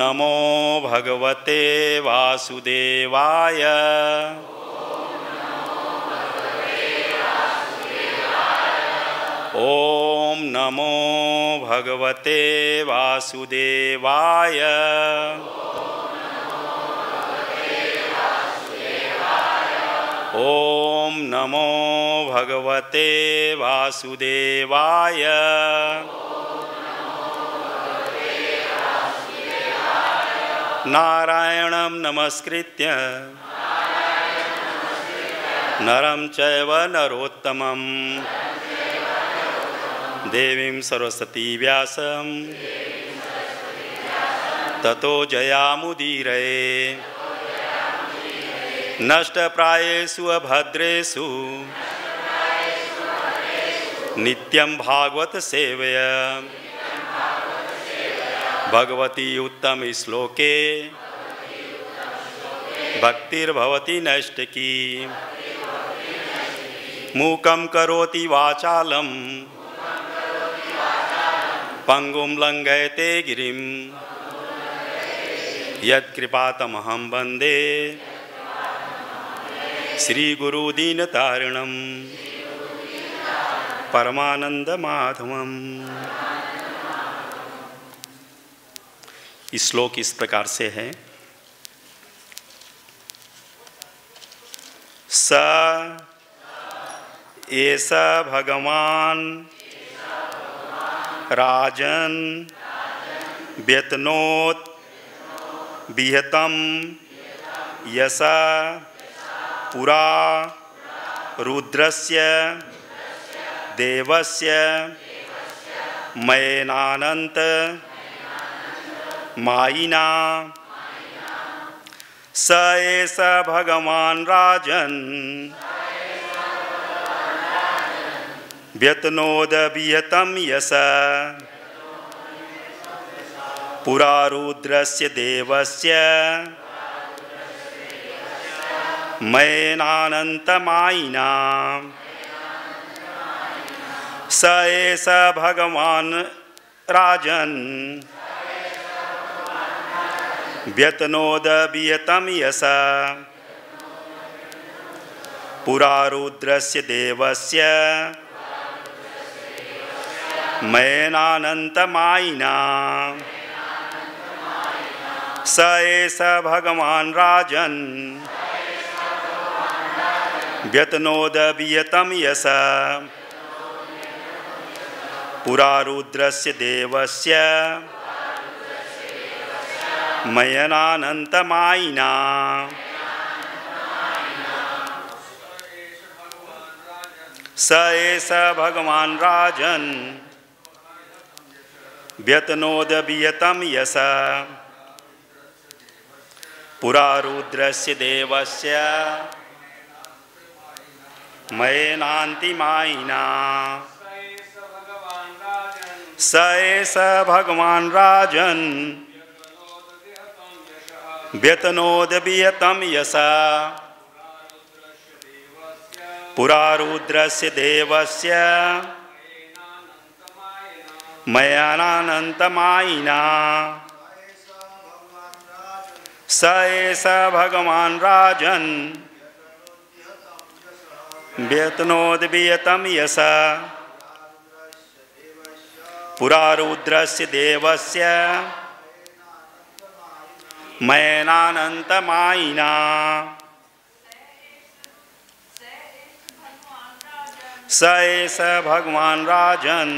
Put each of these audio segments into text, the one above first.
नमो भगवते वासुदेवाय। ओम नमो भगवते वासुदेवाय। ओम नमो भगवते वासुदेवाय। नारायणं नमस्कृत्य नरं चैव नरोत्तमं देवीं सरस्वती व्यासं ततो जयामुदीरये। नष्टप्रायेषु अभद्रेषु नित्यं भागवत सेवया। भगवती उत्तम श्लोके भक्तिर्भवति नैष्टिकी। मूकं करोति वाचालं पंगुं लंघयते गिरिं। यत्कृपातमहं वन्दे श्रीगुरुदीनतारिणं परमानंदमाधवम्। श्लोक इस प्रकार से है। स एष भगवान राजन व्यतनोत विहतम यशा पुरा रुद्रस्य देवस्य मयेनानंत मायिना। स एष भगवान राजन व्यतनोद विहतम यशा पुरा रुद्रस्य देवस्य मयेनानंत मायिना। स एष भगवान राजन व्यतनोद विहतम यशा पुरा रुद्रस्य देवस्य मयेनानंत मायिना। स एष भगवान राजन व्यतनोद विहतम यशा पुरा रुद्रस्य देवस्य मयेनानंत मायिना। स एष भगवान राजन व्यतनोद विहतम यशा पुरा रुद्रस्य देवस्य मयेनान्ति मायिना। स एष भगवान राजन व्यतनोद विहतम यशा पुरा रुद्रस्य देवस्य मयेनानंत मायिना। स एष भगवान राजन व्यतनोद विहतम यशा पुरा रुद्रस्य देवस्य मयेनानंत मायिना। स एष भगवान राजन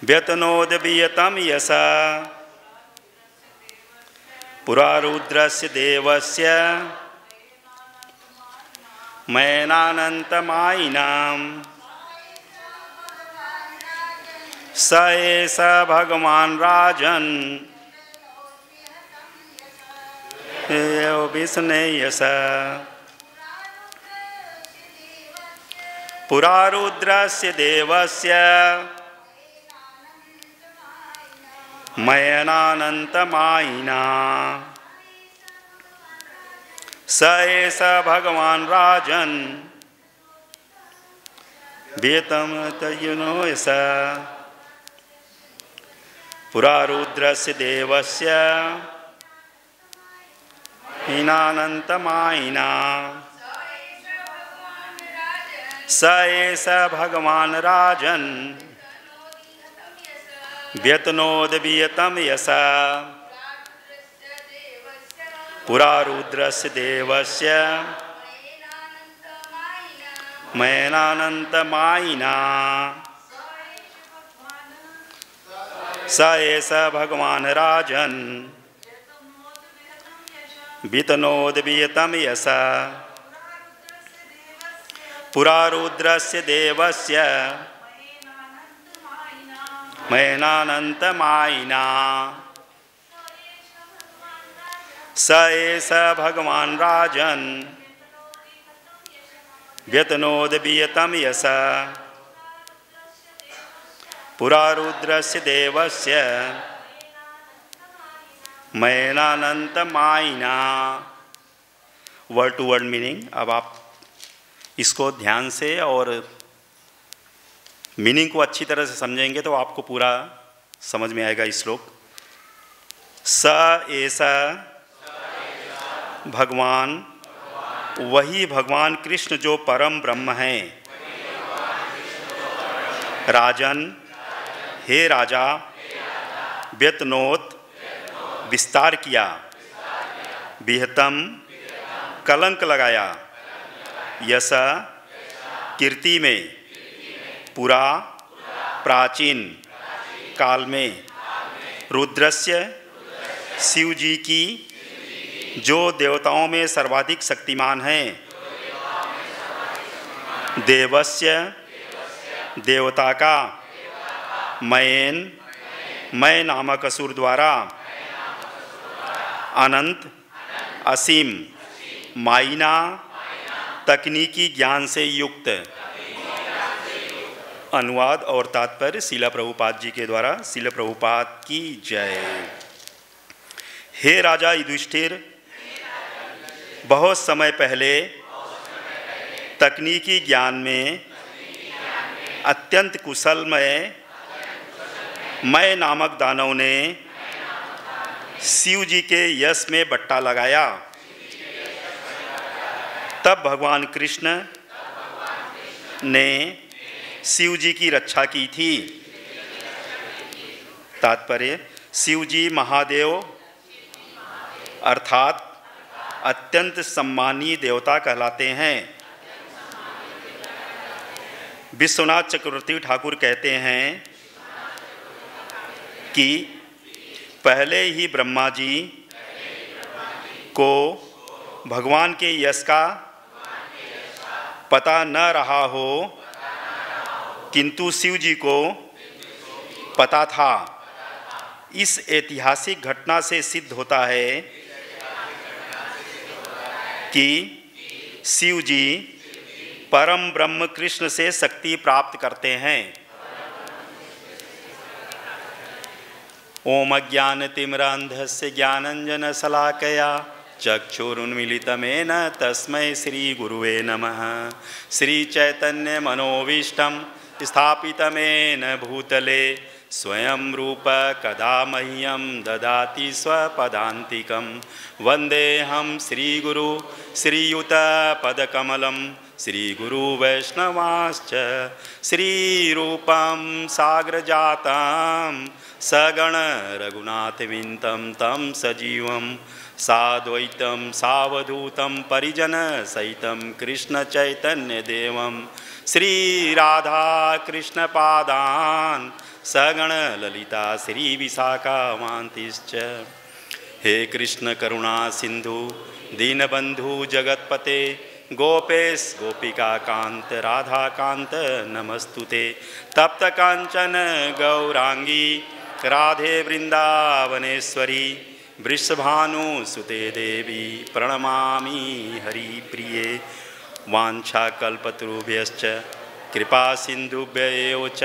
व्यतनोद विहतम यशा पुरा रुद्रस्य देवस्य मयेनानंत मायिना। स एष भगवान राजन विष्णे यशा पुरा रुद्रस्य देवस्य मयेनानंत मायिना। स एष भगवान राजन व्यतम तयुनो यशा पुरारुद्रस्य देवस्य हीनानन्तमायिना स एष भगवान् राजन् व्यतनोद्वियतं यशा पुरारुद्रस्य देवस्य मयेनानन्तमायिना स एष भगवान् राजन् वितनोद्वियतं यशा पुरारुद्रस्य देवस्य मयेनानन्तमायिना स एष भगवान् राजन् व्यतनोद्वियतं यशा पुरारुद्रस्य देवस्य मयेनानन्तमायिना। Word to word meaning. अब आप इसको ध्यान से और मीनिंग को अच्छी तरह से समझेंगे तो आपको पूरा समझ में आएगा। इस श्लोक स ऐसा भगवान, वही भगवान कृष्ण जो परम ब्रह्म हैं, राजन हे राजा, व्यतनोत विस्तार किया, विहतम कलंक लगाया, यश कीर्ति में, पुरा प्राचीन काल में, रुद्रस्य शिव जी की जो देवताओं में सर्वाधिक शक्तिमान हैं, देवस्य देवता का, मयेन मय नामक असुर द्वारा, अनंत असीम माइना तकनीकी ज्ञान से युक्त। अनुवाद और तात्पर्य शिला प्रभुपाद जी के द्वारा। शिला प्रभुपाद की जय। हे राजा युधिष्ठिर, बहुत समय पहले तकनीकी ज्ञान में अत्यंत कुशलमय मय नामक दानव ने शिव जी के यश में बट्टा लगाया। तब भगवान कृष्ण ने शिव जी की रक्षा की थी। तात्पर्य शिव जी महादेव अर्थात अत्यंत सम्मानीय देवता कहलाते हैं। विश्वनाथ चक्रवर्ती ठाकुर कहते हैं कि पहले ही ब्रह्मा जी को भगवान के यश का पता न रहा हो, किंतु शिव जी को पता था। इस ऐतिहासिक घटना से सिद्ध होता है कि शिव जी परम ब्रह्म कृष्ण से शक्ति प्राप्त करते हैं। ओम अज्ञानतिमिरान्धस्य ज्ञानञ्जनशलाकया चक्षुरुन्मीलितमेन तस्मै श्रीगुरुवे नमः। श्रीचैतन्यमनोभीष्टं स्थापितमेन भूतले स्वयं रूप कदा मह्यं ददाति स्वपदान्तिकं। वन्देऽहं श्रीगुरु श्रीयुतपदकमलं श्रीगुरुवैष्णवांश्च। श्रीरूपं साग्रजातं सगण रघुनाथविन्तं तं सजीवं साद्वैतं सावधूतं परिजनसहितं कृष्णचैतन्यदेवं श्रीराधाकृष्णपादान् सगण ललिता श्रीविशाखावान्तिश्च। हे कृष्ण करुणा सिंधु दीनबंधु जगतपते गोपेश गोपिका कांत राधा कांत नमस्तुते। तप्त कांचन गौरांगी राधे वृंदावनेश्वरी वृषभानुसुते देवी प्रणमामि हरिप्रिये। वाञ्छाकल्पतरुभ्यश्च कृपा सिन्धुभ्येव च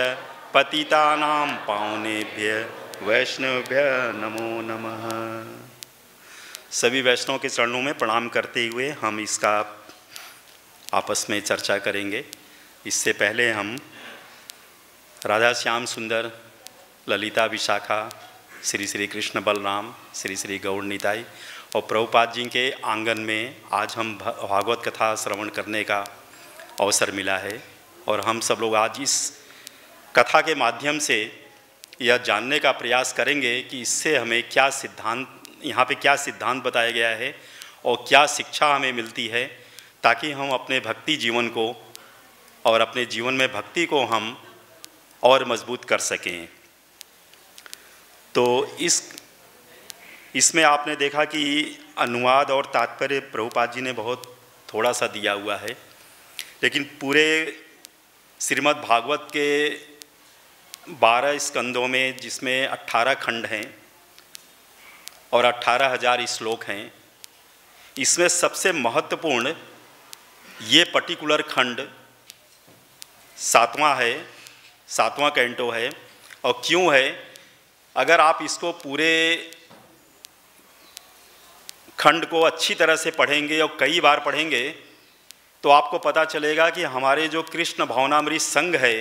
पतितानां पावनेभ्य वैष्णवभ्य नमो नमः। सभी वैष्णव के चरणों में प्रणाम करते हुए हम इसका आपस में चर्चा करेंगे। इससे पहले हम राधा श्याम सुंदर ललिता विशाखा श्री श्री कृष्ण बलराम, श्री श्री गौड़ निताई और प्रभुपाद जी के आंगन में आज हम भागवत कथा श्रवण करने का अवसर मिला है। और हम सब लोग आज इस कथा के माध्यम से यह जानने का प्रयास करेंगे कि इससे हमें क्या सिद्धांत, यहाँ पे क्या सिद्धांत बताया गया है और क्या शिक्षा हमें मिलती है, ताकि हम अपने भक्ति जीवन को और अपने जीवन में भक्ति को हम और मजबूत कर सकें। तो इसमें आपने देखा कि अनुवाद और तात्पर्य प्रभुपाद जी ने बहुत थोड़ा सा दिया हुआ है, लेकिन पूरे श्रीमद् भागवत के 12 स्कंदों में, जिसमें 18 खंड हैं और 18,000 श्लोक हैं, इसमें सबसे महत्वपूर्ण ये पर्टिकुलर खंड 7वां है, 7वां कैंटो है। और क्यों है, अगर आप इसको पूरे खंड को अच्छी तरह से पढ़ेंगे और कई बार पढ़ेंगे तो आपको पता चलेगा कि हमारे जो कृष्ण भावनामृत संघ है,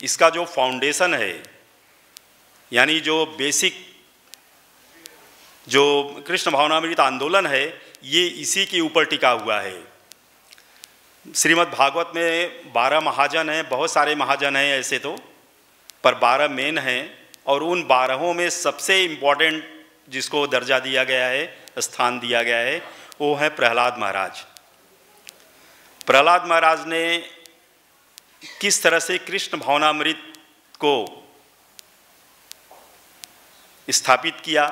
इसका जो फाउंडेशन है, यानी जो बेसिक जो कृष्ण भावनामृत आंदोलन है, ये इसी के ऊपर टिका हुआ है। श्रीमद् भागवत में 12 महाजन हैं, बहुत सारे महाजन हैं ऐसे तो, पर 12 मेन हैं। और उन 12 में सबसे इम्पोर्टेंट जिसको दर्जा दिया गया है, स्थान दिया गया है, वो है प्रहलाद महाराज। प्रहलाद महाराज ने किस तरह से कृष्ण भावनामृत को स्थापित किया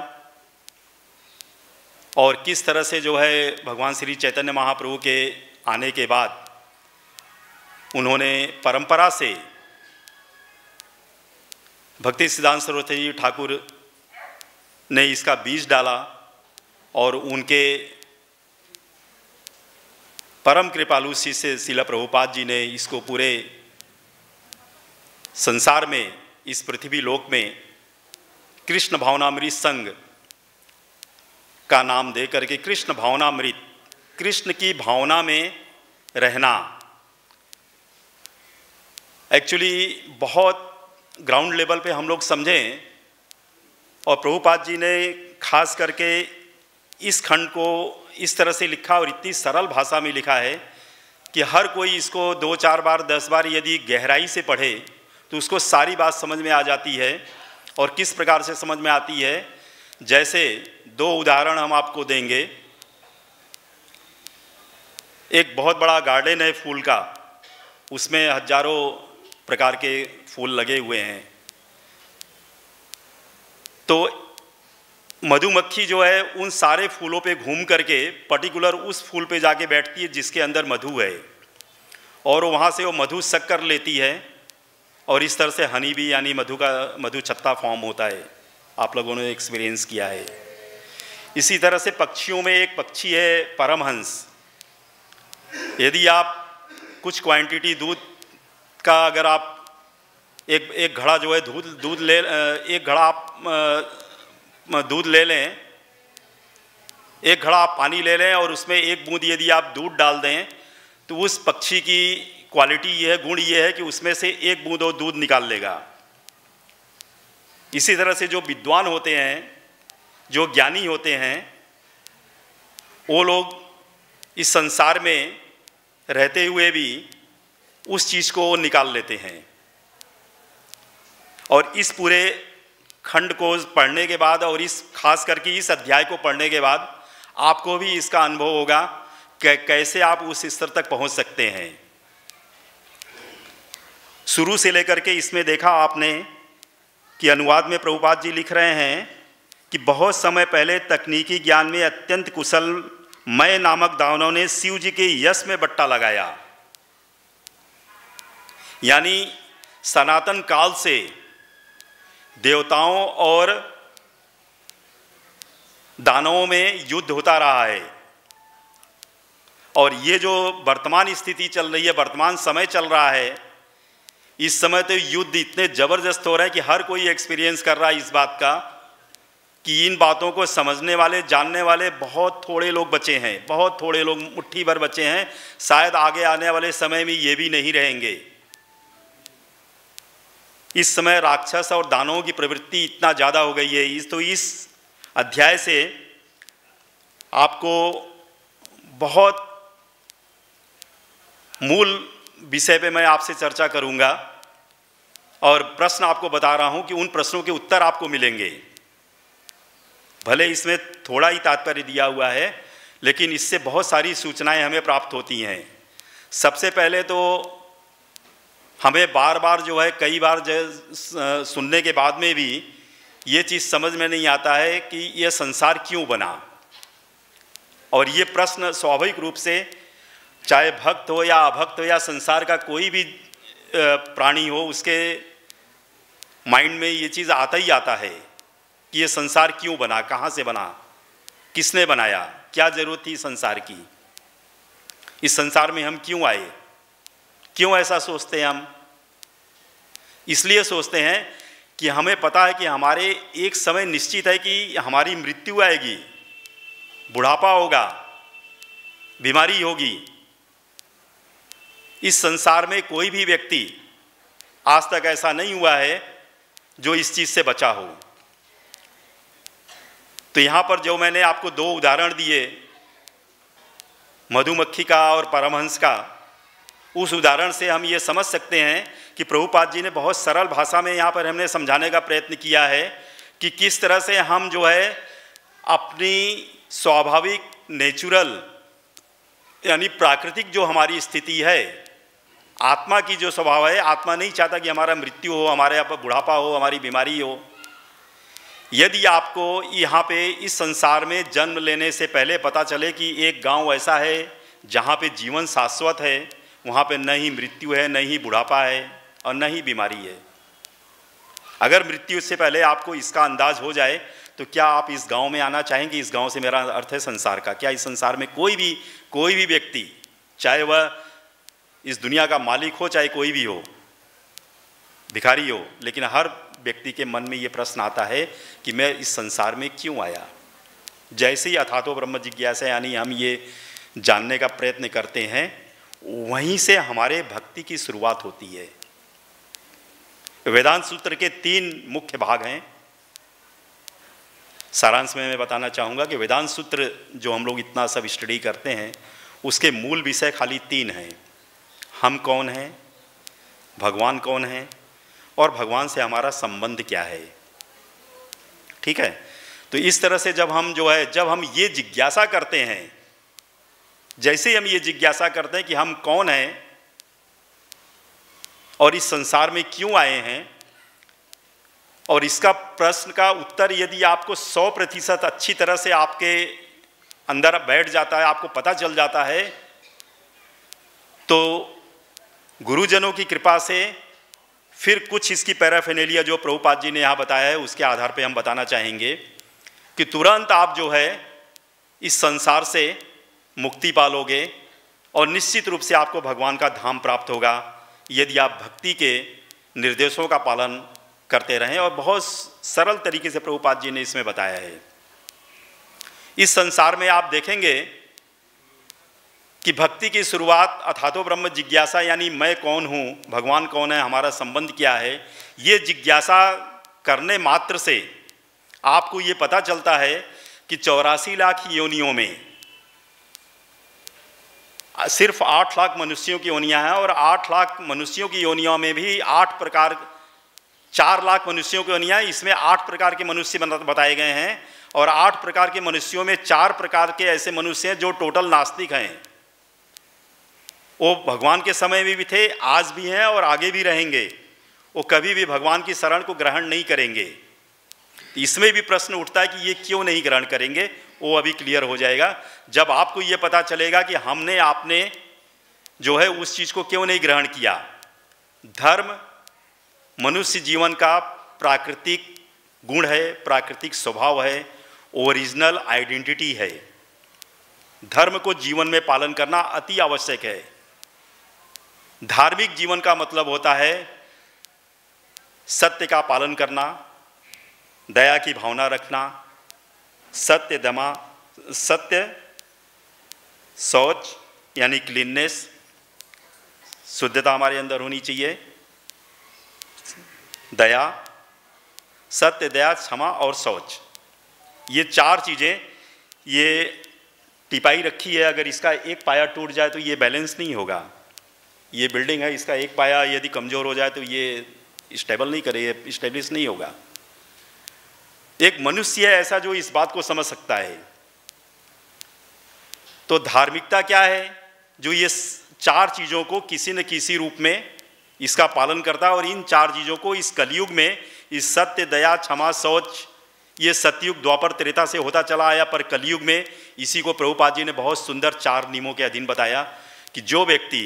और किस तरह से जो है भगवान श्री चैतन्य महाप्रभु के आने के बाद उन्होंने परंपरा से भक्ति सिद्धांत सरस्वती जी ठाकुर ने इसका बीज डाला और उनके परम कृपालु शिष्य श्रील प्रभुपाद जी ने इसको पूरे संसार में, इस पृथ्वी लोक में कृष्ण भावनामृत संघ का नाम दे करके कृष्ण भावनामृत, कृष्ण की भावना में रहना, एक्चुअली बहुत ग्राउंड लेवल पे हम लोग समझें। और प्रभुपाद जी ने खास करके इस खंड को इस तरह से लिखा और इतनी सरल भाषा में लिखा है कि हर कोई इसको 2-4 बार 10 बार यदि गहराई से पढ़े तो उसको सारी बात समझ में आ जाती है। और किस प्रकार से समझ में आती है, जैसे 2 उदाहरण हम आपको देंगे। एक बहुत बड़ा गार्डन है फूल का, उसमें हजारों प्रकार के फूल लगे हुए हैं। तो मधुमक्खी जो है उन सारे फूलों पे घूम करके पर्टिकुलर उस फूल पे जाके बैठती है जिसके अंदर मधु है, और वहाँ से वो मधु सक कर लेती है और इस तरह से हनी भी, यानी मधु छत्ता फॉर्म होता है। आप लोगों ने एक्सपीरियंस किया है। इसी तरह से पक्षियों में एक पक्षी है परमहंस। यदि आप कुछ क्वांटिटी दूध का, अगर आप एक घड़ा जो है दूध ले, एक घड़ा आप दूध ले लें, एक घड़ा आप पानी ले लें और उसमें एक बूंद यदि आप दूध डाल दें तो उस पक्षी की क्वालिटी ये है, गुण ये है कि उसमें से एक बूंद और दूध निकाल लेगा। इसी तरह से जो विद्वान होते हैं, जो ज्ञानी होते हैं, वो लोग इस संसार में रहते हुए भी उस चीज़ को निकाल लेते हैं। और इस पूरे खंड को पढ़ने के बाद और इस खास करके इस अध्याय को पढ़ने के बाद आपको भी इसका अनुभव होगा कि कैसे आप उस स्तर तक पहुंच सकते हैं। शुरू से लेकर के इसमें देखा आपने कि अनुवाद में प्रभुपाद जी लिख रहे हैं कि बहुत समय पहले तकनीकी ज्ञान में अत्यंत कुशल मय नामक दानव ने शिव जी के यश में बट्टा लगाया। यानी सनातन काल से देवताओं और दानवों में युद्ध होता रहा है, और ये जो वर्तमान स्थिति चल रही है, वर्तमान समय चल रहा है, इस समय तो युद्ध इतने ज़बरदस्त हो रहे हैं कि हर कोई एक्सपीरियंस कर रहा है इस बात का कि इन बातों को समझने वाले, जानने वाले बहुत थोड़े लोग बचे हैं, बहुत थोड़े लोग, मुट्ठी भर बचे हैं। शायद आगे आने वाले समय में ये भी नहीं रहेंगे। इस समय राक्षस और दानवों की प्रवृत्ति इतना ज़्यादा हो गई है। इस अध्याय से आपको बहुत मूल विषय पे मैं आपसे चर्चा करूंगा और प्रश्न आपको बता रहा हूं कि उन प्रश्नों के उत्तर आपको मिलेंगे। भले इसमें थोड़ा ही तात्पर्य दिया हुआ है, लेकिन इससे बहुत सारी सूचनाएं हमें प्राप्त होती हैं। सबसे पहले तो हमें बार बार जो है, कई बार सुनने के बाद में भी ये चीज़ समझ में नहीं आता है कि यह संसार क्यों बना। और ये प्रश्न स्वाभाविक रूप से, चाहे भक्त हो या अभक्त हो या संसार का कोई भी प्राणी हो, उसके माइंड में ये चीज़ आता ही आता है कि ये संसार क्यों बना, कहाँ से बना, किसने बनाया, क्या ज़रूरत थी संसार की, इस संसार में हम क्यों आए, क्यों ऐसा सोचते हैं हम। इसलिए सोचते हैं कि हमें पता है कि हमारे एक समय निश्चित है कि हमारी मृत्यु आएगी, बुढ़ापा होगा, बीमारी होगी। इस संसार में कोई भी व्यक्ति आज तक ऐसा नहीं हुआ है जो इस चीज़ से बचा हो। तो यहाँ पर जो मैंने आपको दो उदाहरण दिए, मधुमक्खी का और परमहंस का, उस उदाहरण से हम ये समझ सकते हैं कि प्रभुपाद जी ने बहुत सरल भाषा में यहाँ पर हमने समझाने का प्रयत्न किया है कि किस तरह से हम जो है अपनी स्वाभाविक नेचुरल यानी प्राकृतिक जो हमारी स्थिति है, आत्मा की जो स्वभाव है, आत्मा नहीं चाहता कि हमारा मृत्यु हो, हमारे यहाँ पर बुढ़ापा हो, हमारी बीमारी हो। यदि आपको यहाँ पे इस संसार में जन्म लेने से पहले पता चले कि एक गांव ऐसा है जहाँ पे जीवन शाश्वत है, वहाँ पे न ही मृत्यु है, न ही बुढ़ापा है और न ही बीमारी है, अगर मृत्यु से पहले आपको इसका अंदाज हो जाए तो क्या आप इस गांव में आना चाहेंगे। इस गांव से मेरा अर्थ है संसार का। क्या इस संसार में कोई भी व्यक्ति, चाहे वह इस दुनिया का मालिक हो, चाहे कोई भी हो, भिखारी हो, लेकिन हर व्यक्ति के मन में ये प्रश्न आता है कि मैं इस संसार में क्यों आया। जैसे ही अथातो ब्रह्म जिज्ञासा यानी हम ये जानने का प्रयत्न करते हैं, वहीं से हमारे भक्ति की शुरुआत होती है। वेदांत सूत्र के 3 मुख्य भाग हैं। सारांश में मैं बताना चाहूँगा कि वेदांत सूत्र जो हम लोग इतना सब स्टडी करते हैं, उसके मूल विषय खाली 3 हैं। हम कौन हैं, भगवान कौन है, और भगवान से हमारा संबंध क्या है। ठीक है। तो इस तरह से जब हम ये जिज्ञासा करते हैं, जैसे ही हम ये जिज्ञासा करते हैं कि हम कौन हैं और इस संसार में क्यों आए हैं, और इसका प्रश्न का उत्तर यदि आपको 100% अच्छी तरह से आपके अंदर बैठ जाता है, आपको पता चल जाता है, तो गुरुजनों की कृपा से फिर कुछ इसकी पैराफिनेलिया जो प्रभुपाद जी ने यहाँ बताया है, उसके आधार पे हम बताना चाहेंगे कि तुरंत आप जो है इस संसार से मुक्ति पालोगे और निश्चित रूप से आपको भगवान का धाम प्राप्त होगा यदि आप भक्ति के निर्देशों का पालन करते रहें। और बहुत सरल तरीके से प्रभुपाद जी ने इसमें बताया है। इस संसार में आप देखेंगे कि भक्ति की शुरुआत अथातो ब्रह्म जिज्ञासा यानी मैं कौन हूँ, भगवान कौन है, हमारा संबंध क्या है, ये जिज्ञासा करने मात्र से आपको ये पता चलता है कि 84 लाख योनियों में सिर्फ 8 लाख मनुष्यों की योनियाँ हैं, और 8 लाख मनुष्यों की योनियों में भी 4 लाख मनुष्यों की योनियाँ, इसमें 8 प्रकार के मनुष्य बताए गए हैं। और 8 प्रकार के मनुष्यों में 4 प्रकार के ऐसे मनुष्य हैं जो टोटल नास्तिक हैं। वो भगवान के समय में भी थे, आज भी हैं और आगे भी रहेंगे। वो कभी भी भगवान की शरण को ग्रहण नहीं करेंगे। इसमें भी प्रश्न उठता है कि ये क्यों नहीं ग्रहण करेंगे, वो अभी क्लियर हो जाएगा जब आपको ये पता चलेगा कि आपने जो है उस चीज़ को क्यों नहीं ग्रहण किया। धर्म मनुष्य जीवन का प्राकृतिक गुण है, प्राकृतिक स्वभाव है, ओरिजिनल आइडेंटिटी है। धर्म को जीवन में पालन करना अति आवश्यक है। धार्मिक जीवन का मतलब होता है सत्य का पालन करना, दया की भावना रखना, सत्य शौच यानी क्लीननेस, शुद्धता हमारे अंदर होनी चाहिए, दया, सत्य, दया, क्षमा और शौच, ये 4 चीज़ें ये टिपाई रखी है। अगर इसका एक पाया टूट जाए तो ये बैलेंस नहीं होगा। ये बिल्डिंग है, इसका एक पाया यदि कमज़ोर हो जाए तो ये स्टेबल नहीं करे, ये स्टेब्लिश नहीं होगा। एक मनुष्य है ऐसा जो इस बात को समझ सकता है। तो धार्मिकता क्या है? जो ये 4 चीज़ों को किसी न किसी रूप में इसका पालन करता है। और इन 4 चीज़ों को इस कलयुग में, इस सत्य, दया, क्षमा, शौच, ये सतयुग, द्वापर, त्रेता से होता चला आया, पर कलयुग में इसी को प्रभुपाद जी ने बहुत सुंदर 4 नियमों के अधीन बताया कि जो व्यक्ति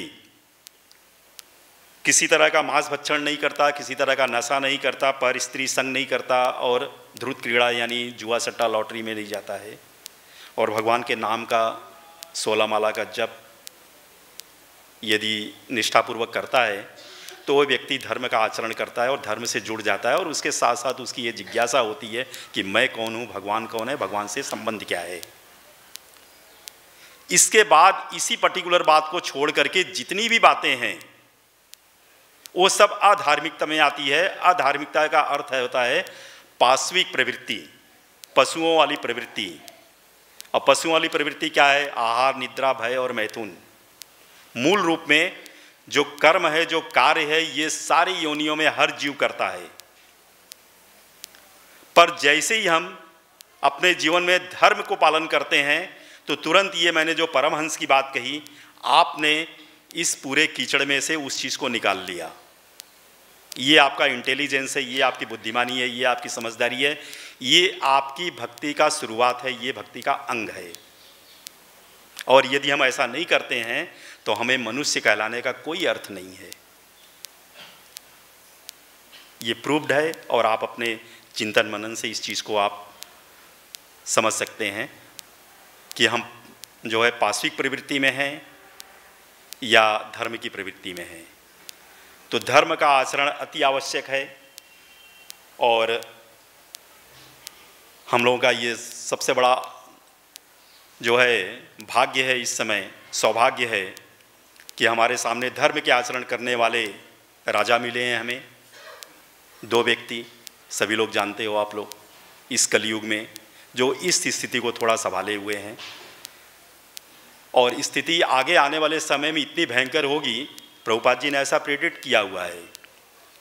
किसी तरह का मांस भक्षण नहीं करता, किसी तरह का नशा नहीं करता, पर स्त्री संग नहीं करता, और ध्रुत क्रीड़ा यानी जुआ सट्टा लॉटरी में नहीं जाता है, और भगवान के नाम का 16 माला का जप यदि निष्ठापूर्वक करता है, तो वो व्यक्ति धर्म का आचरण करता है और धर्म से जुड़ जाता है। और उसके साथ साथ उसकी ये जिज्ञासा होती है कि मैं कौन हूँ, भगवान कौन है, भगवान से संबंध क्या है। इसके बाद इसी पर्टिकुलर बात को छोड़ करके जितनी भी बातें हैं वो सब अधार्मिकता में आती है। अधार्मिकता का अर्थ होता है पाश्विक प्रवृत्ति, पशुओं वाली प्रवृत्ति। और पशुओं वाली प्रवृत्ति क्या है? आहार, निद्रा, भय और मैथुन। मूल रूप में जो कर्म है, जो कार्य है, ये सारी योनियों में हर जीव करता है। पर जैसे ही हम अपने जीवन में धर्म को पालन करते हैं तो तुरंत ये मैंने जो परमहंस की बात कही, आपने इस पूरे कीचड़ में से उस चीज़ को निकाल लिया। ये आपका इंटेलिजेंस है, ये आपकी बुद्धिमानी है, ये आपकी समझदारी है, ये आपकी भक्ति का शुरुआत है, ये भक्ति का अंग है। और यदि हम ऐसा नहीं करते हैं तो हमें मनुष्य कहलाने का कोई अर्थ नहीं है। ये प्रूव्ड है और आप अपने चिंतन मनन से इस चीज़ को आप समझ सकते हैं कि हम जो है पाश्विक प्रवृत्ति में हैं या धर्म की प्रवृत्ति में हैं। तो धर्म का आचरण अति आवश्यक है और हम लोगों का ये सबसे बड़ा जो है भाग्य है, इस समय सौभाग्य है कि हमारे सामने धर्म के आचरण करने वाले राजा मिले हैं हमें। 2 व्यक्ति, सभी लोग जानते हो आप लोग, इस कलयुग में जो इस स्थिति को थोड़ा संभाले हुए हैं। और स्थिति आगे आने वाले समय में इतनी भयंकर होगी, प्रभुपाद जी ने ऐसा प्रेडिक्ट किया हुआ है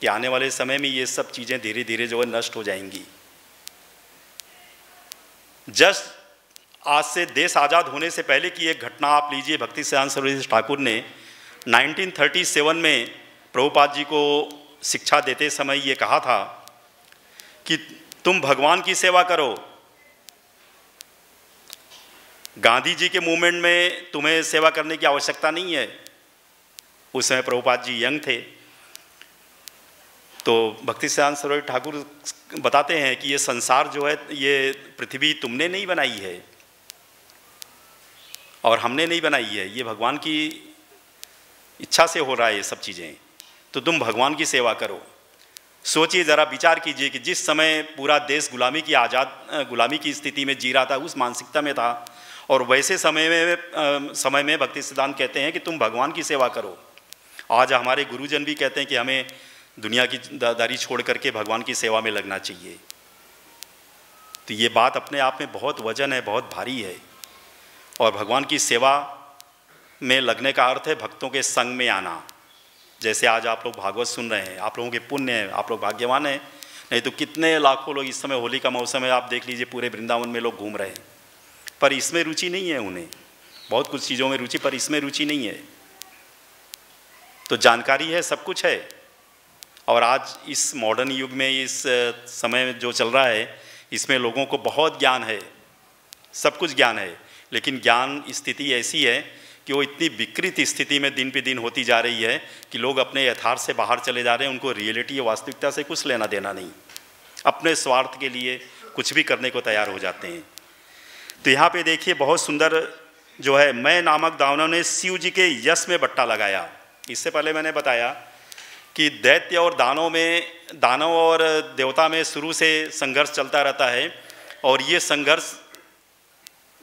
कि आने वाले समय में ये सब चीज़ें धीरे धीरे जो है नष्ट हो जाएंगी। जस्ट आज से देश आज़ाद होने से पहले की एक घटना आप लीजिए। भक्ति सिद्धांत सरस्वती ठाकुर ने 1937 में प्रभुपाद जी को शिक्षा देते समय ये कहा था कि तुम भगवान की सेवा करो। गांधी जी के मूवमेंट में तुम्हें सेवा करने की आवश्यकता नहीं है। उस समय प्रभुपाद जी यंग थे। तो भक्ति सिद्धांत सरस्वती ठाकुर बताते हैं कि ये संसार जो है, ये पृथ्वी तुमने नहीं बनाई है और हमने नहीं बनाई है, ये भगवान की इच्छा से हो रहा है ये सब चीज़ें। तो तुम भगवान की सेवा करो। सोचिए ज़रा, विचार कीजिए कि जिस समय पूरा देश गुलामी की स्थिति में जी रहा था, उस मानसिकता में था, और वैसे समय में भक्ति सिद्धांत कहते हैं कि तुम भगवान की सेवा करो। आज हमारे गुरुजन भी कहते हैं कि हमें दुनिया की दारी छोड़ करके भगवान की सेवा में लगना चाहिए। तो ये बात अपने आप में बहुत वजन है, बहुत भारी है। और भगवान की सेवा में लगने का अर्थ है भक्तों के संग में आना। जैसे आज आप लोग भागवत सुन रहे हैं, आप लोगों के पुण्य है, आप लोग भाग्यवान हैं। नहीं तो कितने लाखों लोग इस समय होली का मौसम है, आप देख लीजिए पूरे वृंदावन में लोग घूम रहे हैं, पर इसमें रुचि नहीं है उन्हें। बहुत कुछ चीज़ों में रुचि, पर इसमें रुचि नहीं है। तो जानकारी है, सब कुछ है। और आज इस मॉडर्न युग में, इस समय जो चल रहा है, इसमें लोगों को बहुत ज्ञान है, सब कुछ ज्ञान है, लेकिन ज्ञान स्थिति ऐसी है कि वो इतनी विकृत स्थिति में दिन पे दिन होती जा रही है कि लोग अपने यथार्थ से बाहर चले जा रहे हैं। उनको रियलिटी या वास्तविकता से कुछ लेना देना नहीं, अपने स्वार्थ के लिए कुछ भी करने को तैयार हो जाते हैं। तो यहाँ पे देखिए बहुत सुंदर जो है, मैं नामक दानव ने शिव जी के यश में बट्टा लगाया। इससे पहले मैंने बताया कि दैत्य और दानव और देवता में शुरू से संघर्ष चलता रहता है, और ये संघर्ष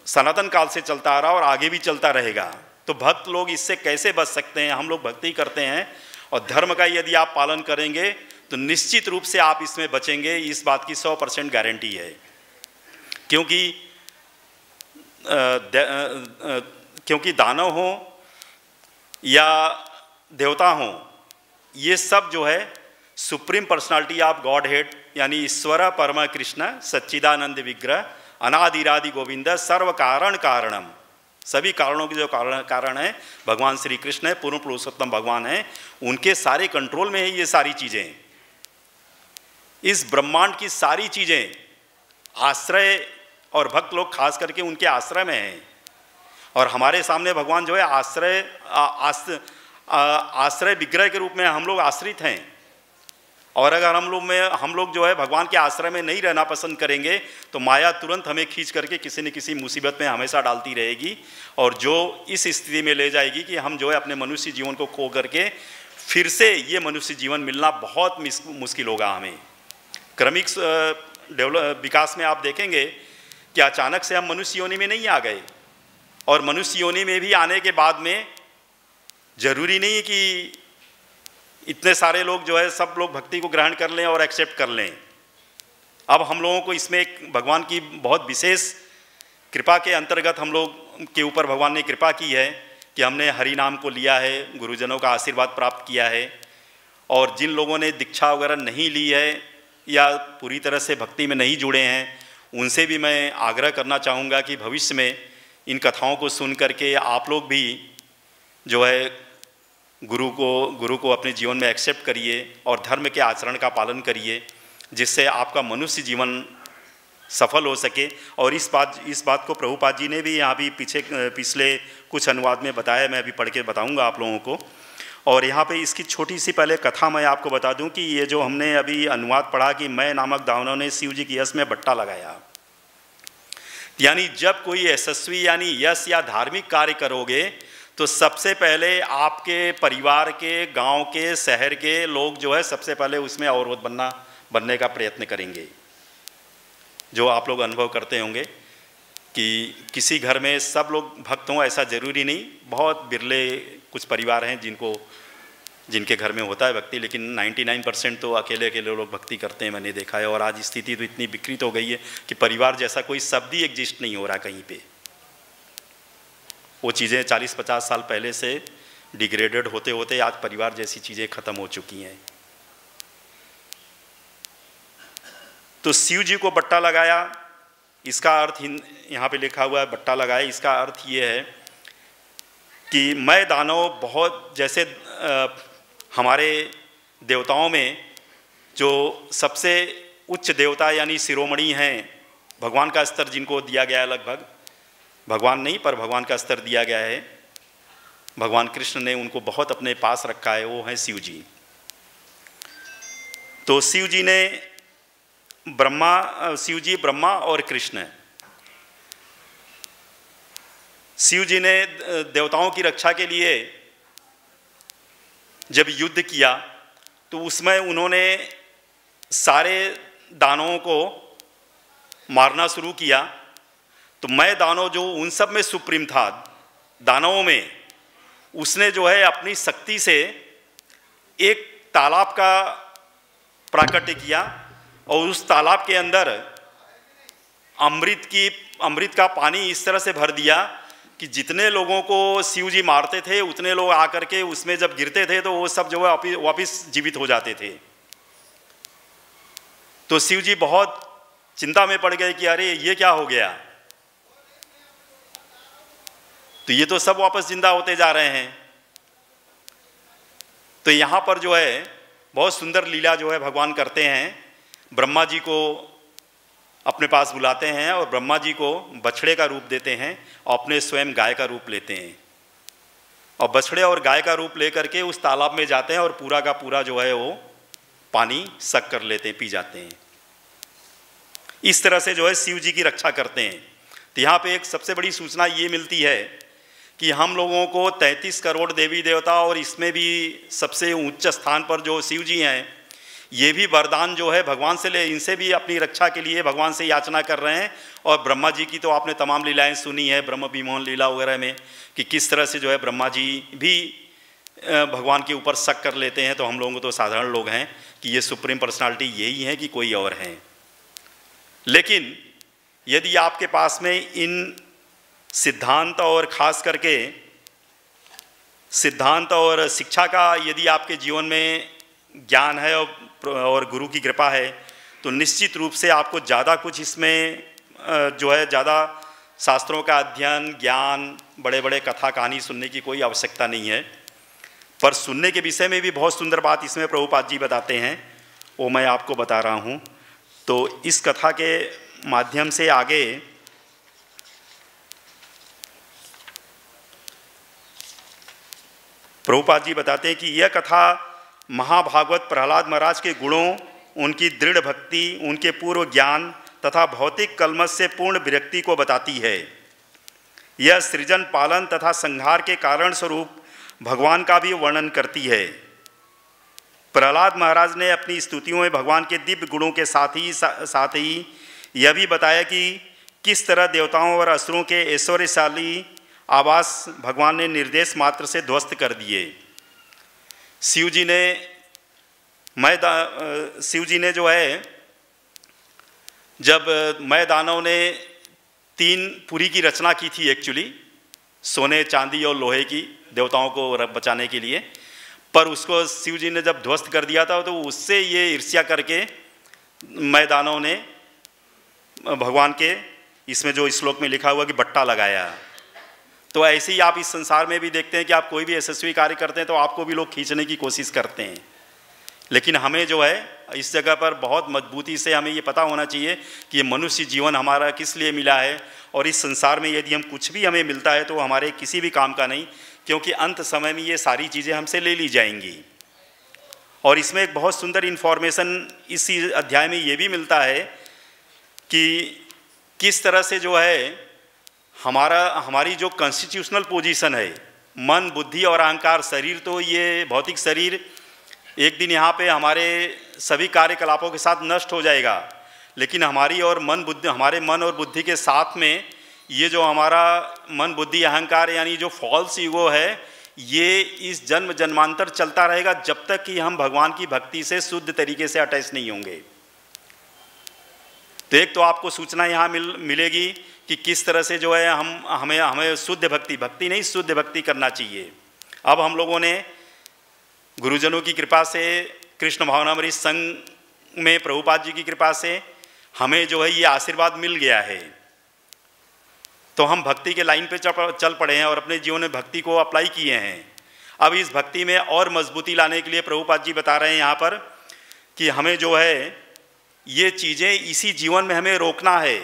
सनातन काल से चलता आ रहा और आगे भी चलता रहेगा। तो भक्त लोग इससे कैसे बच सकते हैं? हम लोग भक्ति करते हैं और धर्म का यदि आप पालन करेंगे तो निश्चित रूप से आप इसमें बचेंगे, इस बात की 100% गारंटी है। क्योंकि दानव हो या देवता हो, ये सब जो है supreme personality of God head यानी ईश्वर परम कृष्ण सच्चिदानंद विग्रह अनादिरादि गोविंद सर्व कारण कारणम, सभी कारणों के जो कारण है भगवान श्री कृष्ण है, पूर्ण पुरुषोत्तम भगवान है, उनके सारे कंट्रोल में है ये सारी चीज़ें। इस ब्रह्मांड की सारी चीज़ें आश्रय, और भक्त लोग खास करके उनके आश्रय में हैं, और हमारे सामने भगवान जो है आश्रय विग्रह के रूप में हम लोग आश्रित हैं। और अगर हम लोग जो है भगवान के आश्रय में नहीं रहना पसंद करेंगे तो माया तुरंत हमें खींच करके किसी न किसी मुसीबत में हमेशा डालती रहेगी, और जो इस स्थिति में ले जाएगी कि हम जो है अपने मनुष्य जीवन को खो करके फिर से ये मनुष्य जीवन मिलना बहुत मुश्किल होगा हमें। क्रमिक विकास में आप देखेंगे कि अचानक से हम मनुष्य योनि में नहीं आ गए, और मनुष्य योनि में भी आने के बाद में जरूरी नहीं कि इतने सारे लोग जो है सब लोग भक्ति को ग्रहण कर लें और एक्सेप्ट कर लें। अब हम लोगों को इसमें एक भगवान की बहुत विशेष कृपा के अंतर्गत हम लोग के ऊपर भगवान ने कृपा की है कि हमने हरि नाम को लिया है, गुरुजनों का आशीर्वाद प्राप्त किया है, और जिन लोगों ने दीक्षा वगैरह नहीं ली है या पूरी तरह से भक्ति में नहीं जुड़े हैं, उनसे भी मैं आग्रह करना चाहूँगा कि भविष्य में इन कथाओं को सुन करके आप लोग भी जो है गुरु को अपने जीवन में एक्सेप्ट करिए और धर्म के आचरण का पालन करिए, जिससे आपका मनुष्य जीवन सफल हो सके। और इस बात को प्रभुपाद जी ने भी यहाँ भी पिछले कुछ अनुवाद में बताया, मैं अभी पढ़ के बताऊँगा आप लोगों को। और यहाँ पे इसकी छोटी सी पहले कथा मैं आपको बता दूँ कि ये जो हमने अभी अनुवाद पढ़ा कि मैं नामक दानव ने शिव जी की यश में बट्टा लगाया, यानी जब कोई यशस्वी यानी यश या धार्मिक कार्य करोगे तो सबसे पहले आपके परिवार के, गांव के, शहर के लोग जो है सबसे पहले उसमें अवरोध बनने का प्रयत्न करेंगे। जो आप लोग अनुभव करते होंगे कि किसी घर में सब लोग भक्त हों ऐसा ज़रूरी नहीं, बहुत बिरले कुछ परिवार हैं जिनके घर में होता है भक्ति, लेकिन 99% तो अकेले लोग भक्ति करते हैं, मैंने देखा है। और आज स्थिति तो इतनी विकृत हो गई है कि परिवार जैसा कोई शब्द ही एग्जिस्ट नहीं हो रहा कहीं पे। वो चीज़ें 40-50 साल पहले से डिग्रेडेड होते होते आज परिवार जैसी चीज़ें ख़त्म हो चुकी हैं। तो शिव जी को बट्टा लगाया, इसका अर्थ यहाँ पे लिखा हुआ है बट्टा लगाया, इसका अर्थ ये है कि मैं दानव बहुत, जैसे हमारे देवताओं में जो सबसे उच्च देवता यानी शिरोमणि हैं, भगवान का स्तर जिनको दिया गया है, लगभग भगवान नहीं पर भगवान का स्तर दिया गया है, भगवान कृष्ण ने उनको बहुत अपने पास रखा है, वो हैं शिव जी। तो शिव जी ब्रह्मा और कृष्ण, शिव जी ने देवताओं की रक्षा के लिए जब युद्ध किया तो उसमें उन्होंने सारे दानवों को मारना शुरू किया। तो मैं दानव जो उन सब में सुप्रीम था दानवों में, उसने जो है अपनी शक्ति से एक तालाब का प्राकट्य किया और उस तालाब के अंदर अमृत का पानी इस तरह से भर दिया कि जितने लोगों को शिव जी मारते थे उतने लोग आकर के उसमें जब गिरते थे तो वो सब जो है वापिस जीवित हो जाते थे। तो शिव जी बहुत चिंता में पड़ गए कि अरे ये क्या हो गया, तो ये तो सब वापस जिंदा होते जा रहे हैं। तो यहाँ पर जो है बहुत सुंदर लीला जो है भगवान करते हैं, ब्रह्मा जी को अपने पास बुलाते हैं और ब्रह्मा जी को बछड़े का रूप देते हैं और अपने स्वयं गाय का रूप लेते हैं, और बछड़े और गाय का रूप लेकर के उस तालाब में जाते हैं और पूरा का पूरा जो है वो पानी सक कर लेते हैं, पी जाते हैं। इस तरह से जो है शिव जी की रक्षा करते हैं। तो यहाँ पे एक सबसे बड़ी सूचना ये मिलती है कि हम लोगों को 33 करोड़ देवी देवता और इसमें भी सबसे उच्च स्थान पर जो शिव जी हैं, ये भी वरदान जो है भगवान से इनसे भी अपनी रक्षा के लिए भगवान से याचना कर रहे हैं। और ब्रह्मा जी की तो आपने तमाम लीलाएं सुनी है ब्रह्म विमोहन लीला वगैरह में कि किस तरह से जो है ब्रह्मा जी भी भगवान के ऊपर शक कर लेते हैं, तो हम लोगों को तो साधारण लोग हैं कि ये सुप्रीम पर्सनालिटी यही है कि कोई और हैं। लेकिन यदि आपके पास में इन सिद्धांत और ख़ास करके सिद्धांत और शिक्षा का यदि आपके जीवन में ज्ञान है और गुरु की कृपा है, तो निश्चित रूप से आपको ज़्यादा कुछ इसमें जो है ज़्यादा शास्त्रों का अध्ययन, ज्ञान, बड़े बड़े कथा कहानी सुनने की कोई आवश्यकता नहीं है। पर सुनने के विषय में भी बहुत सुंदर बात इसमें प्रभुपाद जी बताते हैं, वो मैं आपको बता रहा हूँ। तो इस कथा के माध्यम से आगे प्रभुपाद जी बताते हैं कि यह कथा महाभागवत प्रहलाद महाराज के गुणों, उनकी दृढ़ भक्ति, उनके पूर्व ज्ञान तथा भौतिक कलमश से पूर्ण विरक्ति को बताती है। यह सृजन, पालन तथा संहार के कारण स्वरूप भगवान का भी वर्णन करती है। प्रहलाद महाराज ने अपनी स्तुतियों में भगवान के दिव्य गुणों के साथ ही यह भी बताया कि किस तरह देवताओं और असुरों के ऐश्वर्यशाली आवास भगवान ने निर्देश मात्र से ध्वस्त कर दिए। शिव जी ने जो है, जब मय दानव ने 3 पुरी की रचना की थी एक्चुअली, सोने, चांदी और लोहे की, देवताओं को बचाने के लिए, पर उसको शिव जी ने जब ध्वस्त कर दिया था, तो उससे ये ईर्ष्या करके मय दानव ने भगवान के, इसमें जो श्लोक में लिखा हुआ कि बट्टा लगाया। तो ऐसे ही आप इस संसार में भी देखते हैं कि आप कोई भी यशस्वी कार्य करते हैं तो आपको भी लोग खींचने की कोशिश करते हैं। लेकिन हमें जो है इस जगह पर बहुत मजबूती से हमें ये पता होना चाहिए कि ये मनुष्य जीवन हमारा किस लिए मिला है, और इस संसार में यदि हम कुछ भी हमें मिलता है तो हमारे किसी भी काम का नहीं, क्योंकि अंत समय में ये सारी चीज़ें हमसे ले ली जाएंगी। और इसमें एक बहुत सुंदर इन्फॉर्मेशन इसी अध्याय में ये भी मिलता है कि किस तरह से जो है हमारी जो कॉन्स्टिट्यूशनल पोजीशन है, मन, बुद्धि और अहंकार, शरीर, तो ये भौतिक शरीर एक दिन यहाँ पे हमारे सभी कार्यकलापों के साथ नष्ट हो जाएगा, लेकिन हमारे मन और बुद्धि के साथ में ये जो हमारा मन, बुद्धि, अहंकार यानी जो फॉल्स ईगो है, ये इस जन्म जन्मांतर चलता रहेगा जब तक कि हम भगवान की भक्ति से शुद्ध तरीके से अटैच नहीं होंगे। तो एक तो आपको सूचना यहाँ मिलेगी कि किस तरह से जो है हमें शुद्ध भक्ति नहीं, शुद्ध भक्ति करना चाहिए। अब हम लोगों ने गुरुजनों की कृपा से, कृष्ण भावनामृत संघ में प्रभुपाद जी की कृपा से हमें जो है ये आशीर्वाद मिल गया है, तो हम भक्ति के लाइन पे चल पड़े हैं और अपने जीवन में भक्ति को अप्लाई किए हैं। अब इस भक्ति में और मजबूती लाने के लिए प्रभुपाद जी बता रहे हैं यहाँ पर कि हमें जो है ये चीज़ें इसी जीवन में हमें रोकना है,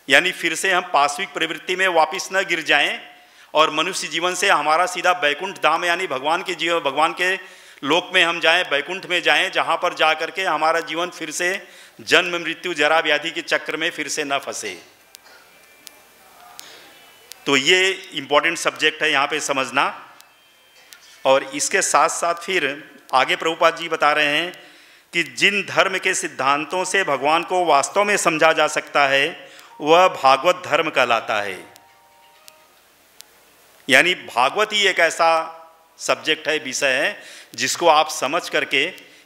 यानी फिर से हम पाश्विक प्रवृत्ति में वापस न गिर जाएं और मनुष्य जीवन से हमारा सीधा बैकुंठ धाम यानी भगवान के लोक में हम जाएं, बैकुंठ में जाएं, जहाँ पर जा करके हमारा जीवन फिर से जन्म, मृत्यु, जरा, व्याधि के चक्र में फिर से न फंसे। तो ये इम्पोर्टेंट सब्जेक्ट है यहाँ पे समझना। और इसके साथ साथ फिर आगे प्रभुपाद जी बता रहे हैं कि जिन धर्म के सिद्धांतों से भगवान को वास्तव में समझा जा सकता है वह भागवत धर्म कहलाता है। यानी भागवत ही एक ऐसा सब्जेक्ट है, विषय है, जिसको आप समझ करके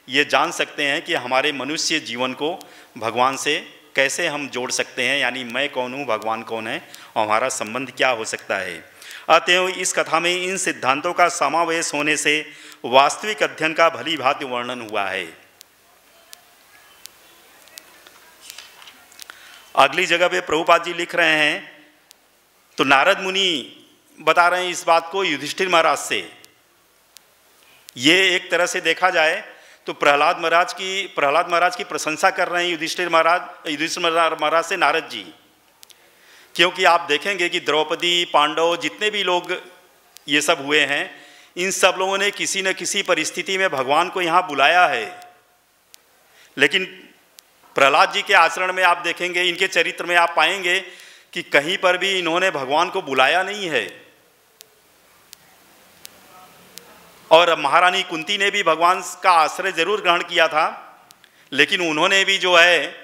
ये जान सकते हैं कि हमारे मनुष्य जीवन को भगवान से कैसे हम जोड़ सकते हैं, यानी मैं कौन हूँ, भगवान कौन है और हमारा संबंध क्या हो सकता है। अतएव इस कथा में इन सिद्धांतों का समावेश होने से वास्तविक अध्ययन का भली भांति वर्णन हुआ है। अगली जगह पे प्रभुपाद जी लिख रहे हैं, तो नारद मुनि बता रहे हैं इस बात को युधिष्ठिर महाराज से। ये एक तरह से देखा जाए तो प्रहलाद महाराज की प्रशंसा कर रहे हैं युधिष्ठिर महाराज से नारद जी, क्योंकि आप देखेंगे कि द्रौपदी, पांडव, जितने भी लोग ये सब हुए हैं, इन सब लोगों ने किसी न किसी परिस्थिति में भगवान को यहाँ बुलाया है। लेकिन प्रहलाद जी के आचरण में आप देखेंगे, इनके चरित्र में आप पाएंगे कि कहीं पर भी इन्होंने भगवान को बुलाया नहीं है। और महारानी कुंती ने भी भगवान का आश्रय जरूर ग्रहण किया था, लेकिन उन्होंने भी जो है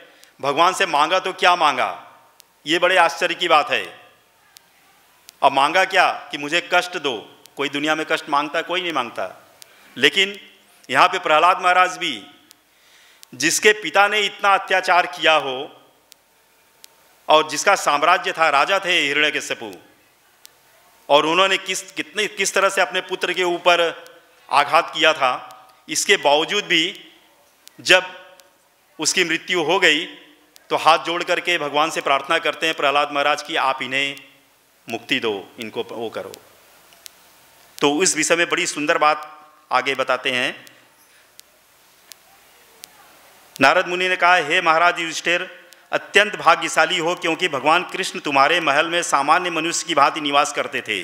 भगवान से मांगा तो क्या मांगा, ये बड़े आश्चर्य की बात है। अब मांगा क्या कि मुझे कष्ट दो, कोई दुनिया में कष्ट मांगता है? कोई नहीं मांगता। लेकिन यहाँ पे प्रहलाद महाराज भी, जिसके पिता ने इतना अत्याचार किया हो और जिसका साम्राज्य था, राजा थे हिरण्यकश्यपु, और उन्होंने किस तरह से अपने पुत्र के ऊपर आघात किया था, इसके बावजूद भी जब उसकी मृत्यु हो गई तो हाथ जोड़ करके भगवान से प्रार्थना करते हैं प्रहलाद महाराज की, आप इन्हें मुक्ति दो, इनको वो करो। तो इस विषय में बड़ी सुंदर बात आगे बताते हैं। नारद मुनि ने कहा, हे महाराज युधिष्ठिर, अत्यंत भाग्यशाली हो, क्योंकि भगवान कृष्ण तुम्हारे महल में सामान्य मनुष्य की भांति निवास करते थे।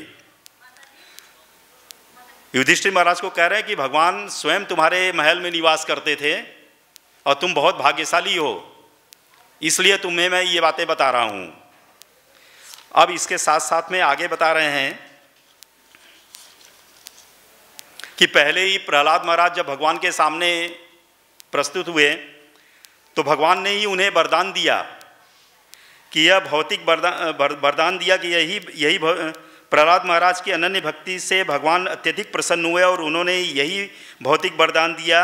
युधिष्ठिर महाराज को कह रहे हैं कि भगवान स्वयं तुम्हारे महल में निवास करते थे और तुम बहुत भाग्यशाली हो, इसलिए तुम्हें मैं ये बातें बता रहा हूं। अब इसके साथ साथ में आगे बता रहे हैं कि पहले ही प्रहलाद महाराज जब भगवान के सामने प्रस्तुत हुए तो भगवान ने ही उन्हें वरदान दिया कि यह भौतिक वरदान दिया कि यही प्रहलाद महाराज की अनन्य भक्ति से भगवान अत्यधिक प्रसन्न हुए और उन्होंने यही भौतिक वरदान दिया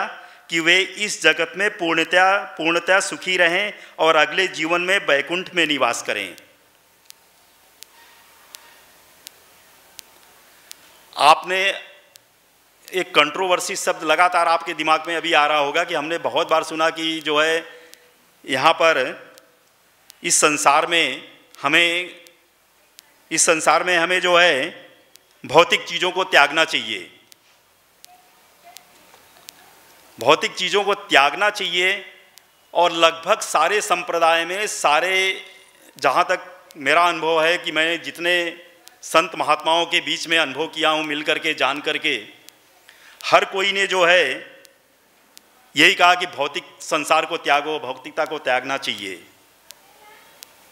कि वे इस जगत में पूर्णतया सुखी रहें और अगले जीवन में वैकुंठ में निवास करें। आपने एक कंट्रोवर्सी शब्द लगातार आपके दिमाग में अभी आ रहा होगा कि हमने बहुत बार सुना कि जो है यहाँ पर इस संसार में हमें जो है भौतिक चीज़ों को त्यागना चाहिए, भौतिक चीज़ों को त्यागना चाहिए। और लगभग सारे संप्रदाय में, जहाँ तक मेरा अनुभव है कि मैं जितने संत महात्माओं के बीच में अनुभव किया हूँ, मिल करके, जान करके, हर कोई ने जो है यही कहा कि भौतिक संसार को त्यागो, भौतिकता को त्यागना चाहिए,